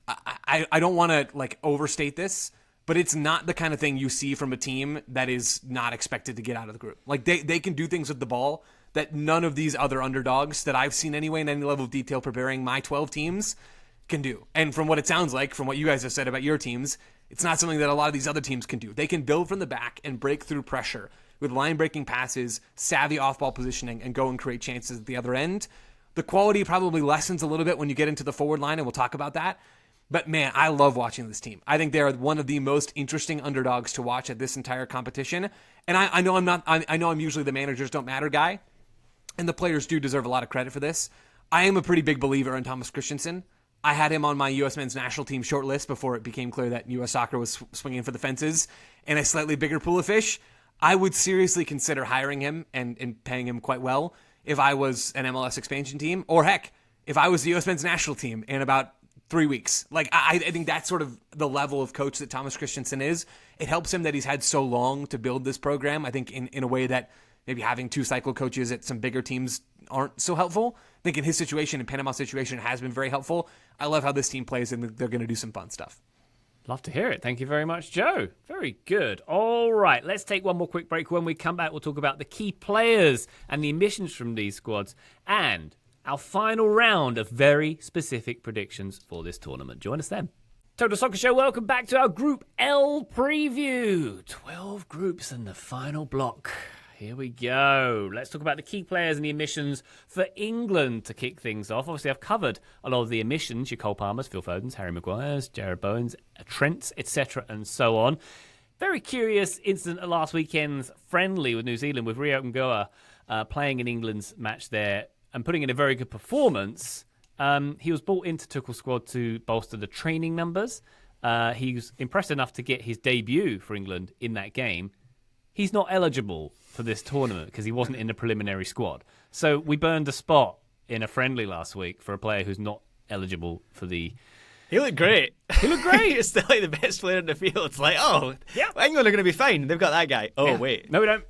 [SPEAKER 4] I don't want to like overstate this, but it's not the kind of thing you see from a team that is not expected to get out of the group. Like they can do things with the ball that none of these other underdogs that I've seen anyway in any level of detail preparing my 12 teams can do. And from what it sounds like, from what you guys have said about your teams, it's not something that a lot of these other teams can do. They can build from the back and break through pressure with line-breaking passes, savvy off-ball positioning, and go and create chances at the other end. The quality probably lessens a little bit when you get into the forward line, and we'll talk about that. But man, I love watching this team. I think they are one of the most interesting underdogs to watch at this entire competition. And I know I'm usually the managers don't matter guy, and the players do deserve a lot of credit for this. I am a pretty big believer in Thomas Christensen. I had him on my U.S. men's national team short list before it became clear that U.S. soccer was swinging for the fences in a slightly bigger pool of fish. I would seriously consider hiring him and paying him quite well if I was an MLS expansion team, or heck, if I was the U.S. men's national team in about 3 weeks. Like, I think that's sort of the level of coach that Thomas Christensen is. It helps him that he's had so long to build this program, I think in a way that maybe having 2 cycle coaches at some bigger teams aren't so helpful. I think in his situation, in Panama's situation, it has been very helpful. I love how this team plays, and they're going to do some fun stuff.
[SPEAKER 1] Love to hear it. Thank you very much, Joe. Very good. All right, let's take one more quick break. When we come back, we'll talk about the key players and the emissions from these squads and our final round of very specific predictions for this tournament. Join us then. Total Soccer Show, welcome back to our Group L preview. 12 groups in the final block. Here we go. Let's talk about the key players and the emissions for England to kick things off. Obviously, I've covered a lot of the emissions. Your Cole Palmers, Phil Fodens, Harry Maguires, Jared Bowens, Trents, etc. and so on. Very curious incident at last weekend's friendly with New Zealand with Rio Ngoa playing in England's match there and putting in a very good performance. He was brought into Tuchel's squad to bolster the training numbers. He was impressed enough to get his debut for England in that game. He's not eligible for this tournament because he wasn't in the preliminary squad. So we burned a spot in a friendly last week for a player who's not eligible for the...
[SPEAKER 3] He looked great.
[SPEAKER 1] He looked great.
[SPEAKER 3] He's still like the best player in the field. It's like, England are going to be fine. They've got that guy. Wait.
[SPEAKER 1] No, we don't.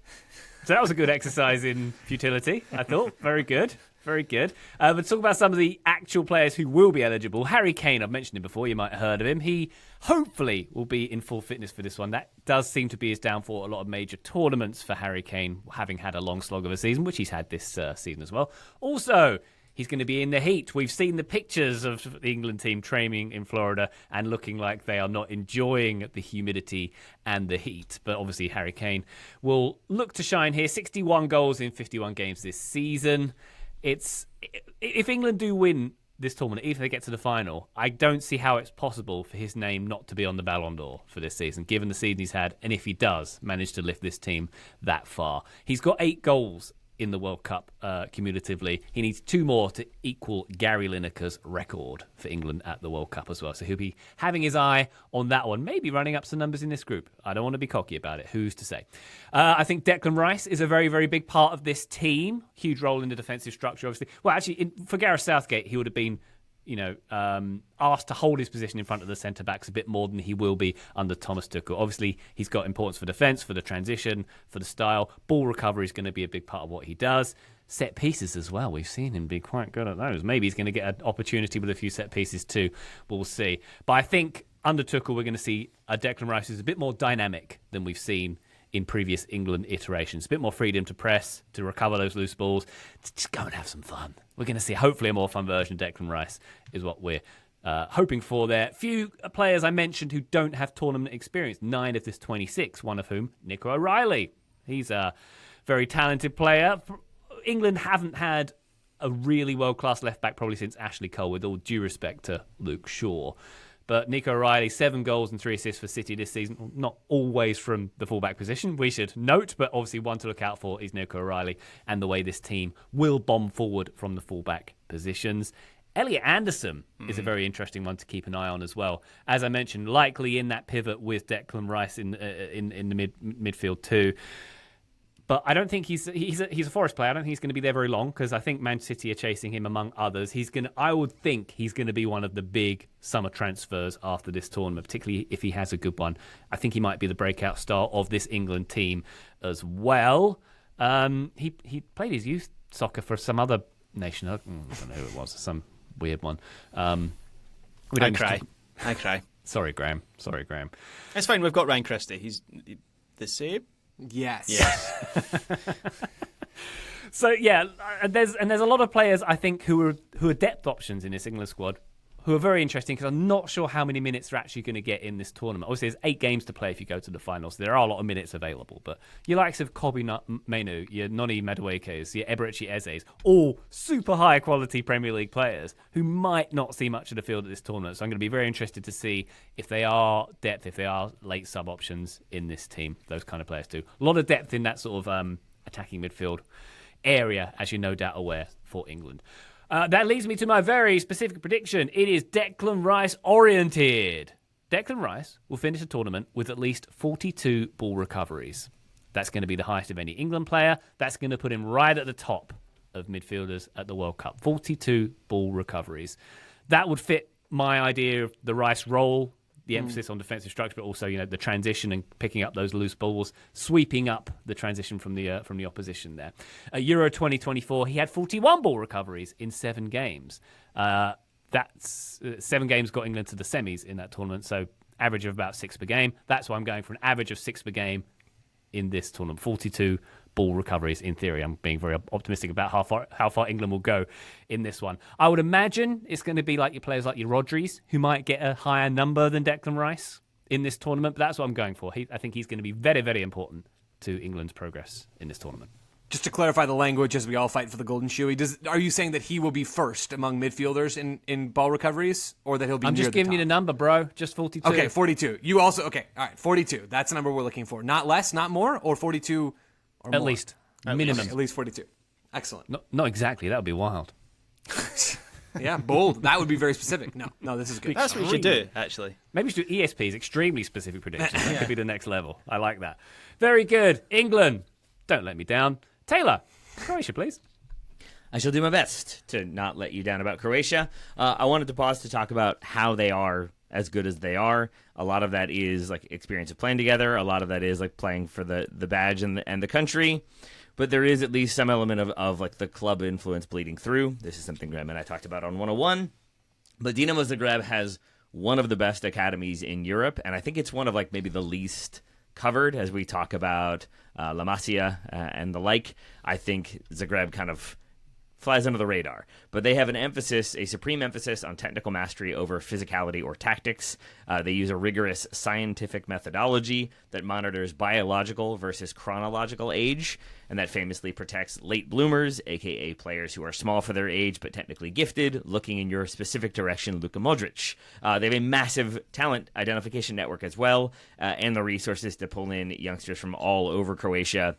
[SPEAKER 1] So that was a good exercise in futility, I thought. Very good. Very good. But talk about some of the actual players who will be eligible. Harry Kane, I've mentioned him before. You might have heard of him. He hopefully will be in full fitness for this one. That does seem to be his downfall. A lot of major tournaments for Harry Kane, having had a long slog of a season, which he's had this season as well. Also, he's going to be in the heat. We've seen the pictures of the England team training in Florida and looking like they are not enjoying the humidity and the heat. But obviously, Harry Kane will look to shine here. 61 goals in 51 games this season. If England do win this tournament, even if they get to the final, I don't see how it's possible for his name not to be on the Ballon d'Or for this season, given the season he's had, and if he does manage to lift this team that far. He's got 8 goals in the World Cup cumulatively. He needs 2 more to equal Gary Lineker's record for England at the World Cup as well. So he'll be having his eye on that one, maybe running up some numbers in this group. I don't want to be cocky about it. Who's to say? I think Declan Rice is a very, very big part of this team. Huge role in the defensive structure, obviously. Well, actually, for Gareth Southgate, he would have been asked to hold his position in front of the centre-backs a bit more than he will be under Thomas Tuchel. Obviously, he's got importance for defence, for the transition, for the style. Ball recovery is going to be a big part of what he does. Set pieces as well. We've seen him be quite good at those. Maybe he's going to get an opportunity with a few set pieces too. We'll see. But I think under Tuchel, we're going to see a Declan Rice who's a bit more dynamic than we've seen in previous England iterations. A bit more freedom to press, to recover those loose balls, to just go and have some fun. We're going to see hopefully a more fun version of Declan Rice is what we're hoping for there. Few players I mentioned who don't have tournament experience. 9 of this 26, one of whom, Nico O'Reilly. He's a very talented player. England haven't had a really world-class left-back probably since Ashley Cole, with all due respect to Luke Shaw. But Nico O'Reilly, 7 goals and 3 assists for City this season. Not always from the fullback position, we should note, but obviously one to look out for is Nico O'Reilly and the way this team will bomb forward from the fullback positions. Elliot Anderson is a very interesting one to keep an eye on as well. As I mentioned, likely in that pivot with Declan Rice in the midfield too. But I don't think he's a Forest player. I don't think he's going to be there very long because I think Man City are chasing him among others. I would think he's going to be one of the big summer transfers after this tournament, particularly if he has a good one. I think he might be the breakout star of this England team as well. He played his youth soccer for some other nation. I don't know who it was. Some weird one. We
[SPEAKER 3] I
[SPEAKER 1] don't
[SPEAKER 3] cry. I cry.
[SPEAKER 1] Sorry, Graham.
[SPEAKER 3] It's fine. We've got Ryan Christie. He's the same.
[SPEAKER 4] Yes.
[SPEAKER 1] So yeah, and there's a lot of players I think who are depth options in this England squad who are very interesting because I'm not sure how many minutes they're actually going to get in this tournament. Obviously, there's 8 games to play if you go to the finals. There are a lot of minutes available, but your likes of Kobe Mainu, your Noni Maduekes, your Eberechi Eze's, all super high quality Premier League players who might not see much of the field at this tournament. So I'm going to be very interested to see if they are depth, if they are late sub options in this team. Those kind of players do. A lot of depth in that sort of attacking midfield area, as you're no doubt aware, for England. That leads me to my very specific prediction. It is Declan Rice oriented. Declan Rice will finish the tournament with at least 42 ball recoveries. That's going to be the highest of any England player. That's going to put him right at the top of midfielders at the World Cup. 42 ball recoveries. That would fit my idea of the Rice role, the emphasis on defensive structure, but also, the transition and picking up those loose balls, sweeping up the transition from the opposition there. Euro 2024, he had 41 ball recoveries in 7 games. That's 7 games got England to the semis in that tournament, so average of about 6 per game. That's why I'm going for an average of 6 per game in this tournament. 42 ball recoveries in theory. I'm being very optimistic about how far England will go in this one. I would imagine it's going to be like your players like your Rodris, who might get a higher number than Declan Rice in this tournament, but that's what I'm going for. I think he's going to be very, very important to England's progress in this tournament.
[SPEAKER 4] Just to clarify the language as we all fight for the golden shoey, are you saying that he will be first among midfielders in ball recoveries, or that he'll be
[SPEAKER 1] I'm
[SPEAKER 4] near
[SPEAKER 1] just giving
[SPEAKER 4] the
[SPEAKER 1] you the
[SPEAKER 4] top?
[SPEAKER 1] number, bro. Just 42.
[SPEAKER 4] Okay, 42. You also, okay, all right, 42. That's the number we're looking for. Not less, not more, or 42 or
[SPEAKER 1] At
[SPEAKER 4] more?
[SPEAKER 1] least. Minimum.
[SPEAKER 4] Okay, at least 42. Excellent.
[SPEAKER 1] Not exactly. That would be wild.
[SPEAKER 4] Yeah, bold. That would be very specific. No, this is good.
[SPEAKER 3] That's what you should do, actually.
[SPEAKER 1] Maybe we should do ESP's extremely specific predictions. That could be the next level. I like that. Very good. England, don't let me down. Taylor, Croatia, please.
[SPEAKER 2] I shall do my best to not let you down about Croatia. I wanted to pause to talk about how they are as good as they are. A lot of that is like experience of playing together. A lot of that is like playing for the badge and the country. But there is at least some element of like the club influence bleeding through. This is something Graham and I talked about on 101. But Dinamo Zagreb has one of the best academies in Europe, and I think it's one of like maybe the least covered as we talk about La Masia and the like. I think Zagreb kind of flies under the radar, but they have a supreme emphasis on technical mastery over physicality or tactics. They use a rigorous scientific methodology that monitors biological versus chronological age, and that famously protects late bloomers, aka players who are small for their age but technically gifted, looking in your specific direction, Luka Modric. They have a massive talent identification network as well, and the resources to pull in youngsters from all over Croatia.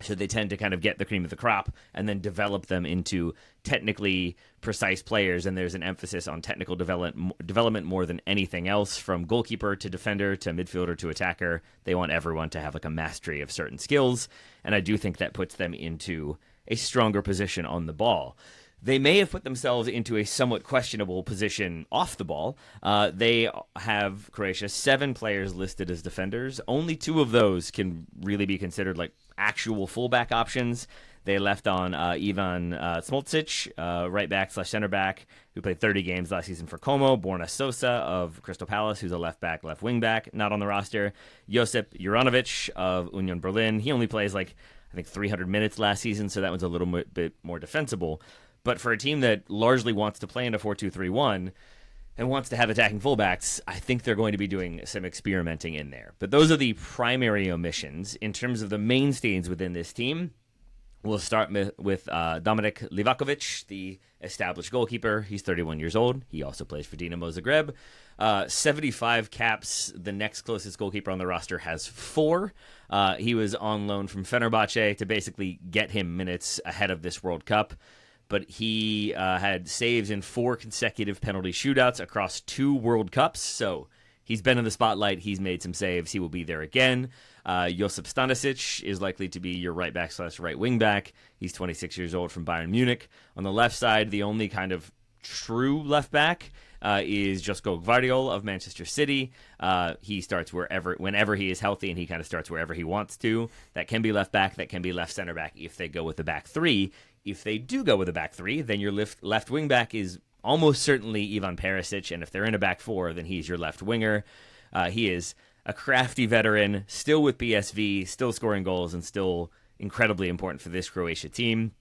[SPEAKER 2] So they tend to kind of get the cream of the crop and then develop them into technically precise players. And there's an emphasis on technical development more than anything else, from goalkeeper to defender to midfielder to attacker. They want everyone to have like a mastery of certain skills. And I do think that puts them into a stronger position on the ball. They may have put themselves into a somewhat questionable position off the ball. They have, Croatia, 7 players listed as defenders. Only 2 of those can really be considered like actual fullback options. They left on Ivan Smolcic, right back / center back, who played 30 games last season for Como. Borna Sosa of Crystal Palace, who's a left back, left wing back, not on the roster. Josip Juranovic of Union Berlin. He only plays like, I think, 300 minutes last season, so that one's a little bit more defensible. But for a team that largely wants to play in a 4-2-3-1 and wants to have attacking fullbacks, I think they're going to be doing some experimenting in there. But those are the primary omissions. In terms of the mainstays within this team, we'll start with Dominik Livakovic, the established goalkeeper. He's 31 years old. He also plays for Dinamo Zagreb. 75 caps. The next closest goalkeeper on the roster has 4. He was on loan from Fenerbahce to basically get him minutes ahead of this World Cup. But he had saves in 4 consecutive penalty shootouts across 2 World Cups. So he's been in the spotlight. He's made some saves. He will be there again. Josip Stanisic is likely to be your right back / right wing back. He's 26 years old from Bayern Munich. On the left side, the only kind of true left back is Josko Gvardiol of Manchester City. He starts whenever he is healthy, and he kind of starts wherever he wants to. That can be left back, that can be left center back if they go with the back three. If they do go with the back three, then your left wing back is almost certainly Ivan Perisic, and if they're in a back four, then he's your left winger. He is a crafty veteran, still with BSV, still scoring goals, and still incredibly important for this Croatia team.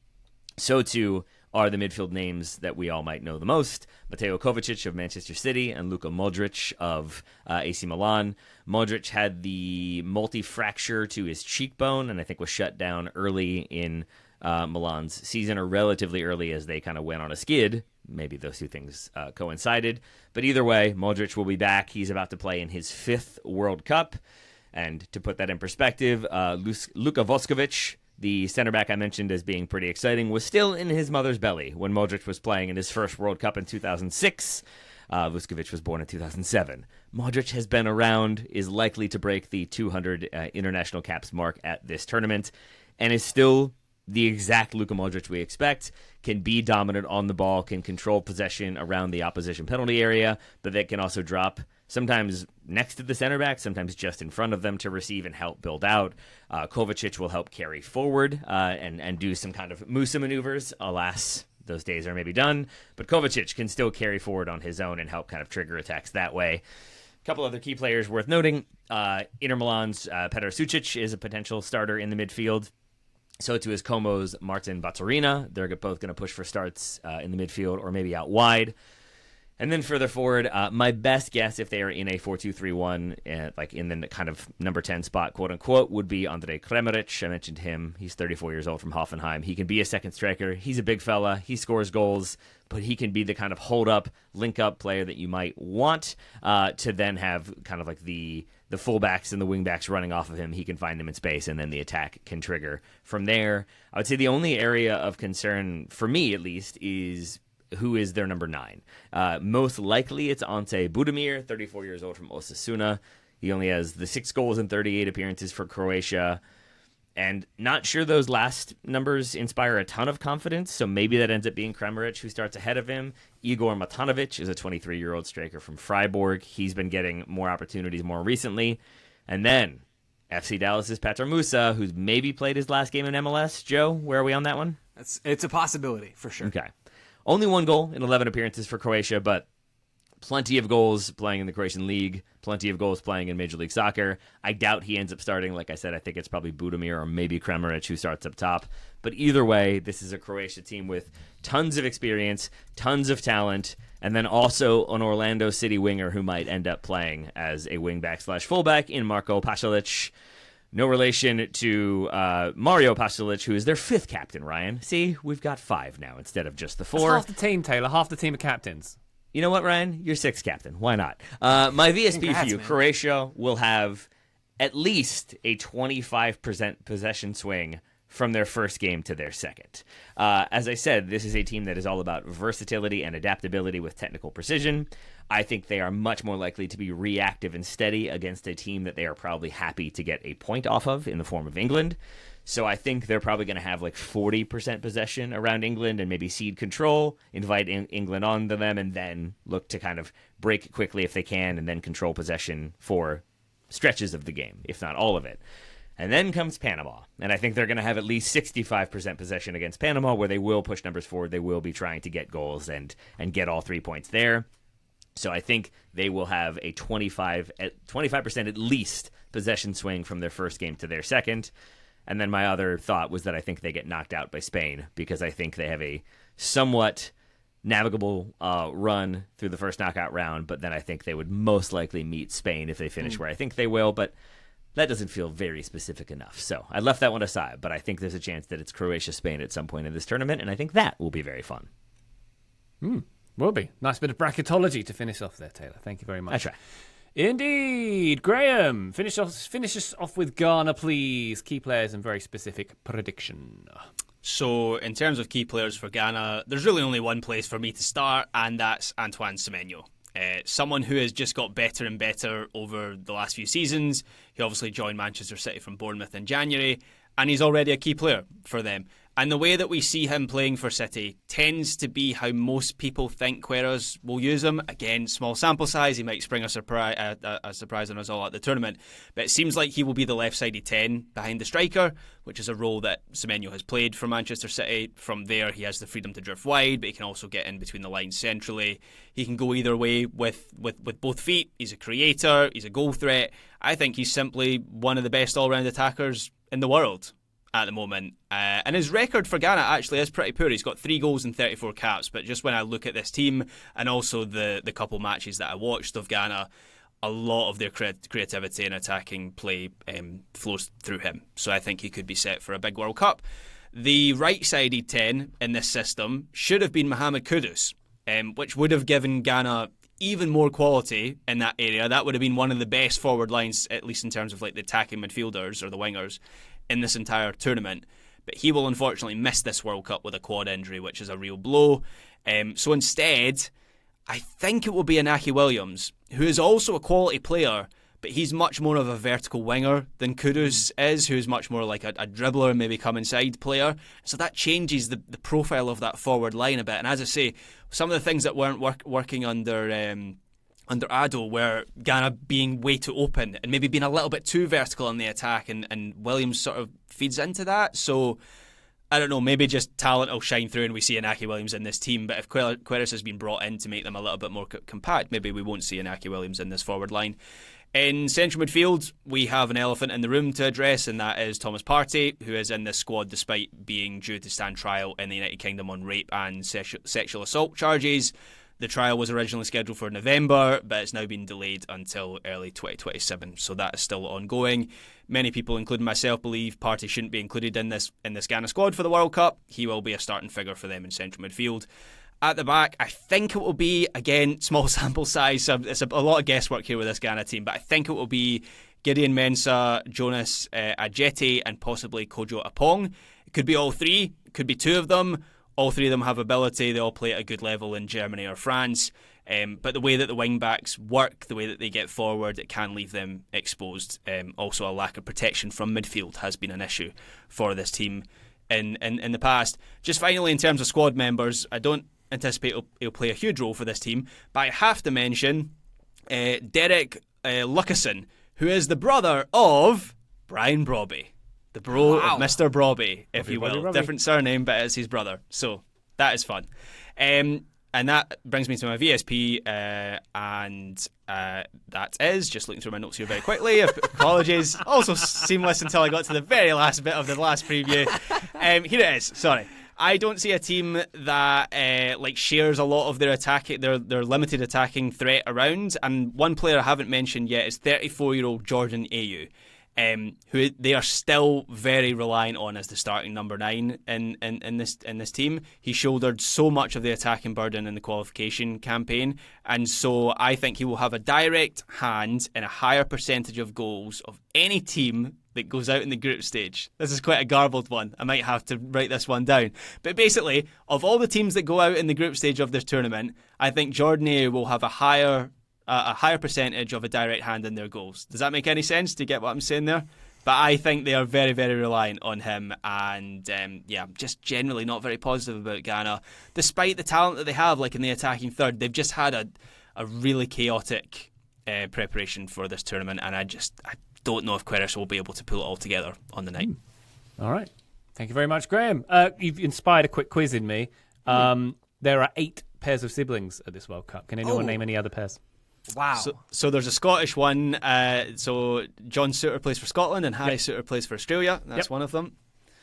[SPEAKER 2] So too are the midfield names that we all might know the most: Mateo Kovacic of Manchester City and Luka Modric of AC Milan. Modric had the multi-fracture to his cheekbone, and I think was shut down early in Milan's season, or relatively early, as they kind of went on a skid. Maybe those two things coincided. But either way, Modric will be back. He's about to play in his 5th World Cup. And to put that in perspective, Luka Voskovic, the center back I mentioned as being pretty exciting, was still in his mother's belly when Modric was playing in his first World Cup in 2006. Vuskovic was born in 2007. Modric has been around, is likely to break the 200 international caps mark at this tournament, and is still the exact Luka Modric we expect. Can be dominant on the ball, can control possession around the opposition penalty area, but that can also drop sometimes next to the center back, sometimes just in front of them to receive and help build out. Kovacic will help carry forward and do some kind of Musa maneuvers. Alas, those days are maybe done, but Kovacic can still carry forward on his own and help kind of trigger attacks that way. A couple other key players worth noting. Inter Milan's Petr Sucic is a potential starter in the midfield. So too is Como's Martin Baturina. They're both going to push for starts in the midfield or maybe out wide. And then further forward, my best guess if they are in a 4-2-3-1, like in the kind of number 10 spot, quote unquote, would be Andrej Kramaric. I mentioned him. He's 34 years old from Hoffenheim. He can be a second striker. He's a big fella. He scores goals, but he can be the kind of hold up, link up player that you might want to then have kind of like the fullbacks and the wingbacks running off of him. He can find them in space, and then the attack can trigger from there. I would say the only area of concern, for me at least, is who is their number 9. Most likely it's Ante Budimir, 34 years old from Osasuna. He only has the 6 goals and 38 appearances for Croatia. And not sure those last numbers inspire a ton of confidence, so maybe that ends up being Kramaric, who starts ahead of him. Igor Matanovic is a 23-year-old striker from Freiburg. He's been getting more opportunities more recently. And then FC Dallas's Petr Musa, who's maybe played his last game in MLS. Joe, where are we on that one?
[SPEAKER 4] It's a possibility, for sure.
[SPEAKER 2] Okay. Only 1 goal in 11 appearances for Croatia, but plenty of goals playing in the Croatian League, plenty of goals playing in Major League Soccer. I doubt he ends up starting. Like I said, I think it's probably Budimir or maybe Kramaric who starts up top. But either way, this is a Croatia team with tons of experience, tons of talent, and then also an Orlando City winger who might end up playing as a wingback/fullback in Marko Pasalic. No relation to Mario Pasalic, who is their 5th captain, Ryan. See, we've got 5 now instead of just the 4.
[SPEAKER 1] That's half the team, Taylor. Half the team of captains.
[SPEAKER 2] You know what, Ryan? You're 6th captain. Why not? My VSP
[SPEAKER 4] Congrats,
[SPEAKER 2] for you,
[SPEAKER 4] man.
[SPEAKER 2] Croatia will have at least a 25% possession swing from their first game to their second. As I said, this is a team that is all about versatility and adaptability with technical precision. I think they are much more likely to be reactive and steady against a team that they are probably happy to get a point off of in the form of England. So I think they're probably going to have like 40% possession around England and maybe cede control, invite England onto them, and then look to kind of break quickly if they can, and then control possession for stretches of the game, if not all of it. And then comes Panama, and I think they're going to have at least 65% possession against Panama, where they will push numbers forward. They will be trying to get goals and get all 3 points there. So I think they will have a 25% at least possession swing from their first game to their second. And then my other thought was that I think they get knocked out by Spain, because I think they have a somewhat navigable run through the first knockout round, but then I think they would most likely meet Spain if they finish where I think they will, but that doesn't feel very specific enough. So I left that one aside, but I think there's a chance that it's Croatia-Spain at some point in this tournament, and I think that will be very fun.
[SPEAKER 1] Will be. Nice bit of bracketology to finish off there, Taylor. Thank you very much.
[SPEAKER 2] That's right.
[SPEAKER 1] Indeed. Graham, finish us off with Ghana, please. Key players and very specific prediction.
[SPEAKER 3] So, in terms of key players for Ghana, there's really only one place for me to start, and that's Antoine Semenyo. Someone who has just got better and better over the last few seasons. He obviously joined Manchester City from Bournemouth in January, and he's already a key player for them. And the way that we see him playing for City tends to be how most people think Queiroz will use him. Again, small sample size. He might spring a surprise on us all at the tournament. But it seems like he will be the left-sided 10 behind the striker, which is a role that Semenyo has played for Manchester City. From there, he has the freedom to drift wide, but he can also get in between the lines centrally. He can go either way with both feet. He's a creator. He's a goal threat. I think he's simply one of the best all-round attackers in the world at the moment. And his record for Ghana actually is pretty poor. He's got 3 goals and 34 caps, but just when I look at this team and also the couple matches that I watched of Ghana, a lot of their creativity and attacking play flows through him. So I think he could be set for a big World Cup. The right-sided 10 in this system should have been Mohamed Kudus, which would have given Ghana even more quality in that area. That would have been one of the best forward lines, at least in terms of like the attacking midfielders or the wingers, in this entire tournament. But he will unfortunately miss this World Cup with a quad injury, which is a real blow. So instead, I think it will be Inaki Williams, who is also a quality player, but he's much more of a vertical winger than Kudus is, who's much more like a dribbler, maybe come inside player. So that changes the profile of that forward line a bit. And as I say, some of the things that weren't working under Ado were Ghana being way too open and maybe being a little bit too vertical on the attack, and Williams sort of feeds into that. So I don't know, maybe just talent will shine through and we see Inaki Williams in this team. But if Queiroz has been brought in to make them a little bit more compact, maybe we won't see Inaki Williams in this forward line. In central midfield, we have an elephant in the room to address, and that is Thomas Partey, who is in this squad despite being due to stand trial in the United Kingdom on rape and sexual assault charges. The trial was originally scheduled for November, but it's now been delayed until early 2027, so that is still ongoing. Many people, including myself, believe Partey shouldn't be included in this Ghana squad for the World Cup. He will be a starting figure for them in central midfield. At the back, I think it will be, again, small sample size, so it's a lot of guesswork here with this Ghana team, but I think it will be Gideon Mensah, Jonas Ajeti, and possibly Kojo Apong. It could be all 3, it could be 2 of them. All 3 of them have ability. They all play at a good level in Germany or France. But the way that the wing-backs work, the way that they get forward, it can leave them exposed. Also, a lack of protection from midfield has been an issue for this team in the past. Just finally, in terms of squad members, I don't anticipate he'll play a huge role for this team, but I have to mention Derek Lucassen, who is the brother of Brian Brobby. The bro of Mr. Brobby, if you will.
[SPEAKER 1] Robbie.
[SPEAKER 3] Different surname, but it's his brother. So that is fun. And that brings me to my VSP, and that is, just looking through my notes here very quickly, apologies, also seamless until I got to the very last bit of the last preview. Here it is, sorry. I don't see a team that shares a lot of their their limited attacking threat around, and one player I haven't mentioned yet is 34-year-old Jordan Ayew. Who they are still very reliant on as the starting number 9 in this team. He shouldered so much of the attacking burden in the qualification campaign, and so I think he will have a direct hand in a higher percentage of goals of any team that goes out in the group stage. This is quite a garbled one. I might have to write this one down. But basically, of all the teams that go out in the group stage of this tournament, I think Jordan Ayew will have a higher percentage of a direct hand in their goals. Does that make any sense? Do you get what I'm saying there? But I think they are very, very reliant on him, and just generally not very positive about Ghana. Despite the talent that they have, like in the attacking third, they've just had a really chaotic preparation for this tournament, and I don't know if Queiroz will be able to pull it all together on the night.
[SPEAKER 1] All right. Thank you very much, Graham. You've inspired a quick quiz in me. There are 8 pairs of siblings at this World Cup. Can anyone name any other pairs?
[SPEAKER 4] Wow.
[SPEAKER 3] So there's a Scottish one. So John Souter plays for Scotland and Harry Souter plays for Australia. That's one of them.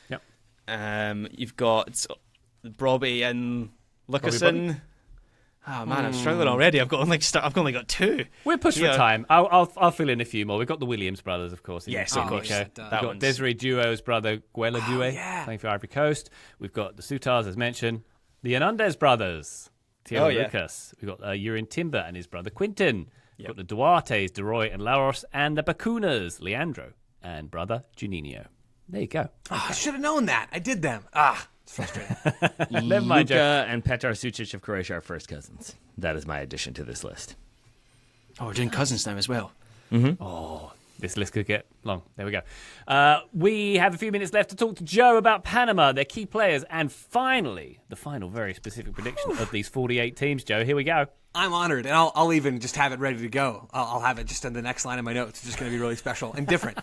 [SPEAKER 3] Yep. You've got Brobby and Lucassen. Oh man, I'm struggling already. I've only got 2.
[SPEAKER 1] We're pushed for time. I'll fill in a few more. We've got the Williams brothers, of course.
[SPEAKER 3] Yes,
[SPEAKER 1] in
[SPEAKER 3] of course.
[SPEAKER 1] We've got Desiree Duo's brother, Guela Due, playing for Ivory Coast. We've got the Soutars, as mentioned. The Hernandez brothers. Thierry Lucas. We've got Urin Timber and his brother Quinton. We've got the Duartes, Deroy and Laros, and the Bacunas, Leandro and brother Juninho. There you go.
[SPEAKER 4] I should have known that. I did them. It's frustrating.
[SPEAKER 1] Never mind,
[SPEAKER 2] Luka and Petar Sucic of Croatia are first cousins. That is my addition to this list.
[SPEAKER 3] Oh, we're doing cousins now as well.
[SPEAKER 2] Mm-hmm.
[SPEAKER 1] Oh, This list could get long. There we go. We have a few minutes left to talk to Joe about Panama, their key players, and finally, the final very specific prediction of these 48 teams. Joe, here we go.
[SPEAKER 4] I'm honored, and I'll even just have it ready to go. I'll have it just in the next line of my notes. It's just going to be really special and different.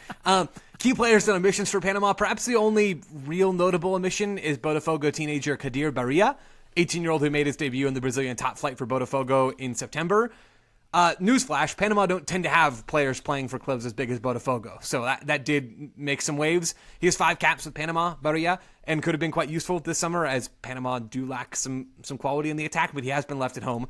[SPEAKER 4] Key players and omissions for Panama. Perhaps the only real notable omission is Botafogo teenager Kadir Barria, 18-year-old who made his debut in the Brazilian top flight for Botafogo in September. Newsflash, Panama don't tend to have players playing for clubs as big as Botafogo, so that did make some waves. He has 5 caps with Panama, Barria, and could have been quite useful this summer, as Panama do lack some quality in the attack, but he has been left at home.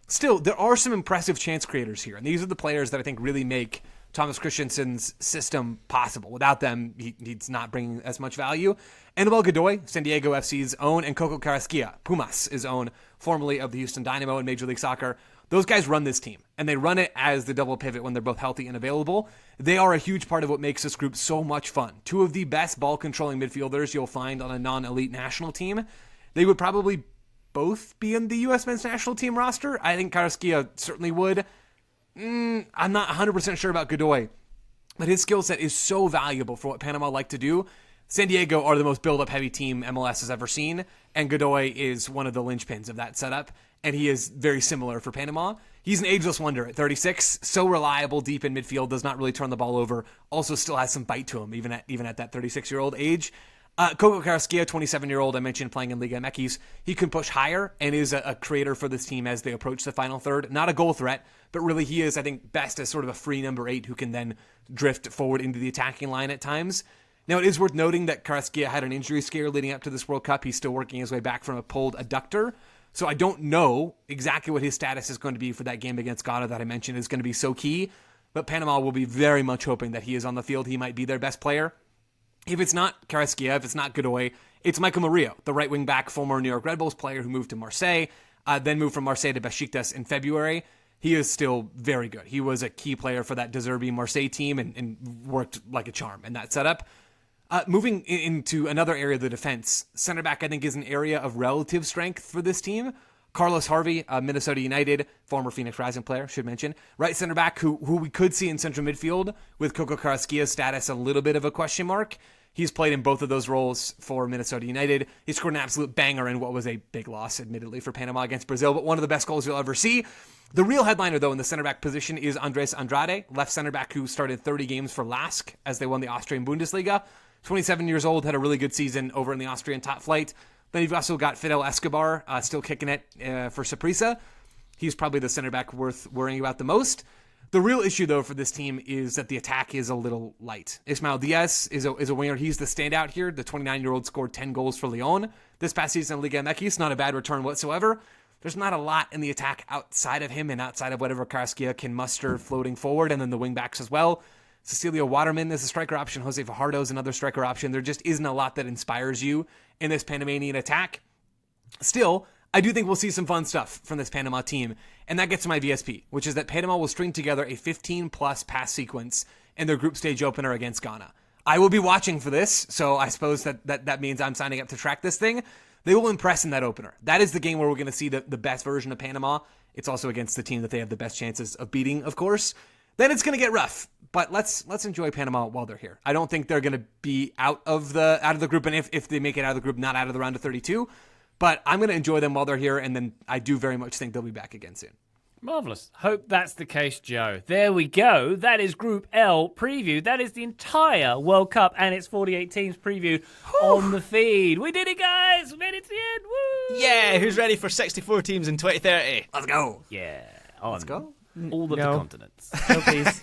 [SPEAKER 4] Still, there are some impressive chance creators here, and these are the players that I think really make Thomas Christensen's system possible. Without them, he's not bringing as much value. Anibal Godoy, San Diego FC's own, and Coco Carrasquilla, Pumas' own, formerly of the Houston Dynamo in Major League Soccer. Those guys run this team, and they run it as the double pivot when they're both healthy and available. They are a huge part of what makes this group so much fun. 2 of the best ball-controlling midfielders you'll find on a non-elite national team. They would probably both be in the U.S. men's national team roster. I think Carrasquilla certainly would. I'm not 100% sure about Godoy, but his skill set is so valuable for what Panama like to do. San Diego are the most build-up heavy team MLS has ever seen, and Godoy is one of the linchpins of that setup, and he is very similar for Panama. He's an ageless wonder at 36, so reliable deep in midfield, does not really turn the ball over, also still has some bite to him, even at that 36-year-old age. Coco Carrasquilla, 27-year-old, I mentioned playing in Liga MX. He can push higher and is a creator for this team as they approach the final third. Not a goal threat, but really he is, I think, best as sort of a free number 8 who can then drift forward into the attacking line at times. Now, it is worth noting that Carrasquilla had an injury scare leading up to this World Cup. He's still working his way back from a pulled adductor. So I don't know exactly what his status is going to be for that game against Ghana that I mentioned is going to be so key. But Panama will be very much hoping that he is on the field. He might be their best player. If it's not Carrasquilla, if it's not Godoy, it's Michael Murillo, the right wing back, former New York Red Bulls player who moved to Marseille, then moved from Marseille to Besiktas in February. He is still very good. He was a key player for that De Zerbi Marseille team and worked like a charm in that setup. Moving into another area of the defense, center back I think is an area of relative strength for this team. Carlos Harvey, Minnesota United, former Phoenix Rising player, should mention. Right center back who we could see in central midfield with Coco Carrasquilla's status a little bit of a question mark. He's played in both of those roles for Minnesota United. He scored an absolute banger in what was a big loss, admittedly, for Panama against Brazil, but one of the best goals you'll ever see. The real headliner, though, in the center back position is Andres Andrade, left center back who started 30 games for LASK as they won the Austrian Bundesliga. 27 years old, had a really good season over in the Austrian top flight. Then you've also got Fidel Escobar still kicking it for Saprissa. He's probably the center back worth worrying about the most. The real issue, though, for this team is that the attack is a little light. Ismael Diaz is a winger. He's the standout here. The 29-year-old scored 10 goals for Lyon this past season in Liga MX. Not a bad return whatsoever. There's not a lot in the attack outside of him and outside of whatever Carrasquilla can muster floating forward, and then the wingbacks as well. Cecilio Waterman is a striker option. Jose Fajardo is another striker option. There just isn't a lot that inspires you in this Panamanian attack. Still, I do think we'll see some fun stuff from this Panama team, and that gets to my VSP, which is that Panama will string together a 15-plus pass sequence in their group stage opener against Ghana. I will be watching for this, so I suppose that means I'm signing up to track this thing. They will impress in that opener. That is the game where we're going to see the best version of Panama. It's also against the team that they have the best chances of beating, of course. Then it's going to get rough, but let's enjoy Panama while they're here. I don't think they're going to be out of the group, and if they make it out of the group, not out of the round of 32. But I'm going to enjoy them while they're here, and then I do very much think they'll be back again soon.
[SPEAKER 1] Marvellous. Hope that's the case, Joe. There we go. That is Group L preview. That is the entire World Cup and its 48 teams preview on the feed. We did it, guys. We made it to the end. Woo!
[SPEAKER 3] Yeah, who's ready for 64 teams in 2030?
[SPEAKER 4] Let's go.
[SPEAKER 1] Yeah.
[SPEAKER 4] Let's go.
[SPEAKER 1] All of the continents.
[SPEAKER 2] No, please.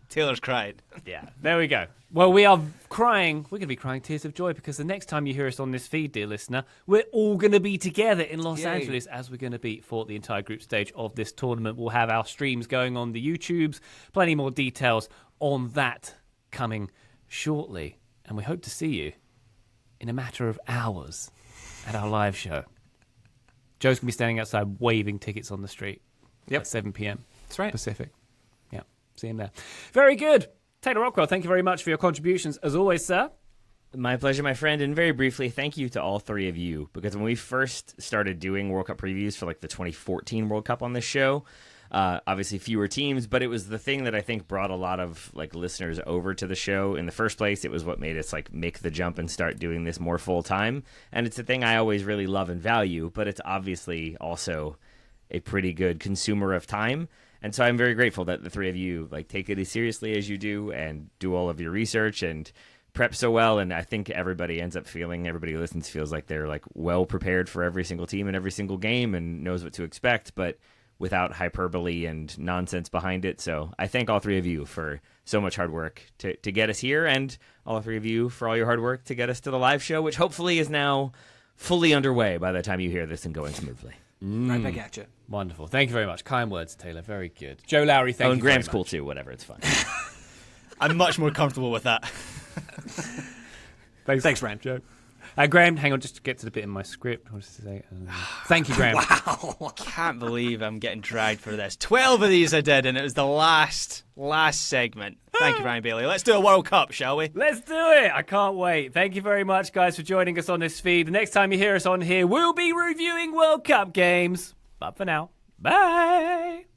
[SPEAKER 3] Taylor's cried.
[SPEAKER 1] Yeah, there we go. Well, we are crying. We're going to be crying tears of joy because the next time you hear us on this feed, dear listener, we're all going to be together in Los Angeles as we're going to be for the entire group stage of this tournament. We'll have our streams going on the YouTubes. Plenty more details on that coming shortly. And we hope to see you in a matter of hours at our live show. Joe's going to be standing outside waving tickets on the street.
[SPEAKER 4] Yep.
[SPEAKER 1] At 7 p.m.
[SPEAKER 4] That's right.
[SPEAKER 1] Pacific. Yeah, see him there. Very good. Taylor Rockwell, thank you very much for your contributions, as always, sir.
[SPEAKER 2] My pleasure, my friend. And very briefly, thank you to all three of you, because when we first started doing World Cup previews for like the 2014 World Cup on this show, Obviously fewer teams, but it was the thing that I think brought a lot of like listeners over to the show in the first place. It was what made us like make the jump and start doing this more full time. And it's a thing I always really love and value, but it's obviously also a pretty good consumer of time. And so I'm very grateful that the three of you like take it as seriously as you do and do all of your research and prep so well. And I think everybody who listens feels like they're like well prepared for every single team and every single game and knows what to expect, but without hyperbole and nonsense behind it. So I thank all three of you for so much hard work to get us here, and all three of you for all your hard work to get us to the live show, which hopefully is now fully underway by the time you hear this and going smoothly.
[SPEAKER 4] Right back at you.
[SPEAKER 1] Wonderful. Thank you very much. Kind words, Taylor. Very good. Joe Lowry, thank you
[SPEAKER 2] and
[SPEAKER 1] very
[SPEAKER 2] Graham's
[SPEAKER 1] much.
[SPEAKER 2] cool too. Whatever, it's fine.
[SPEAKER 3] I'm much more comfortable with that.
[SPEAKER 1] Thanks, Graham. Joe. Graham, hang on, just to get to the bit in my script. What does it say? Thank you, Graham.
[SPEAKER 4] Wow.
[SPEAKER 3] Can't believe I'm getting dragged for this. 12 of these I did, and it was the last segment. Thank you, Ryan Bailey. Let's do a World Cup, shall we?
[SPEAKER 1] Let's do it. I can't wait. Thank you very much, guys, for joining us on this feed. The next time you hear us on here, we'll be reviewing World Cup games. But for now, bye.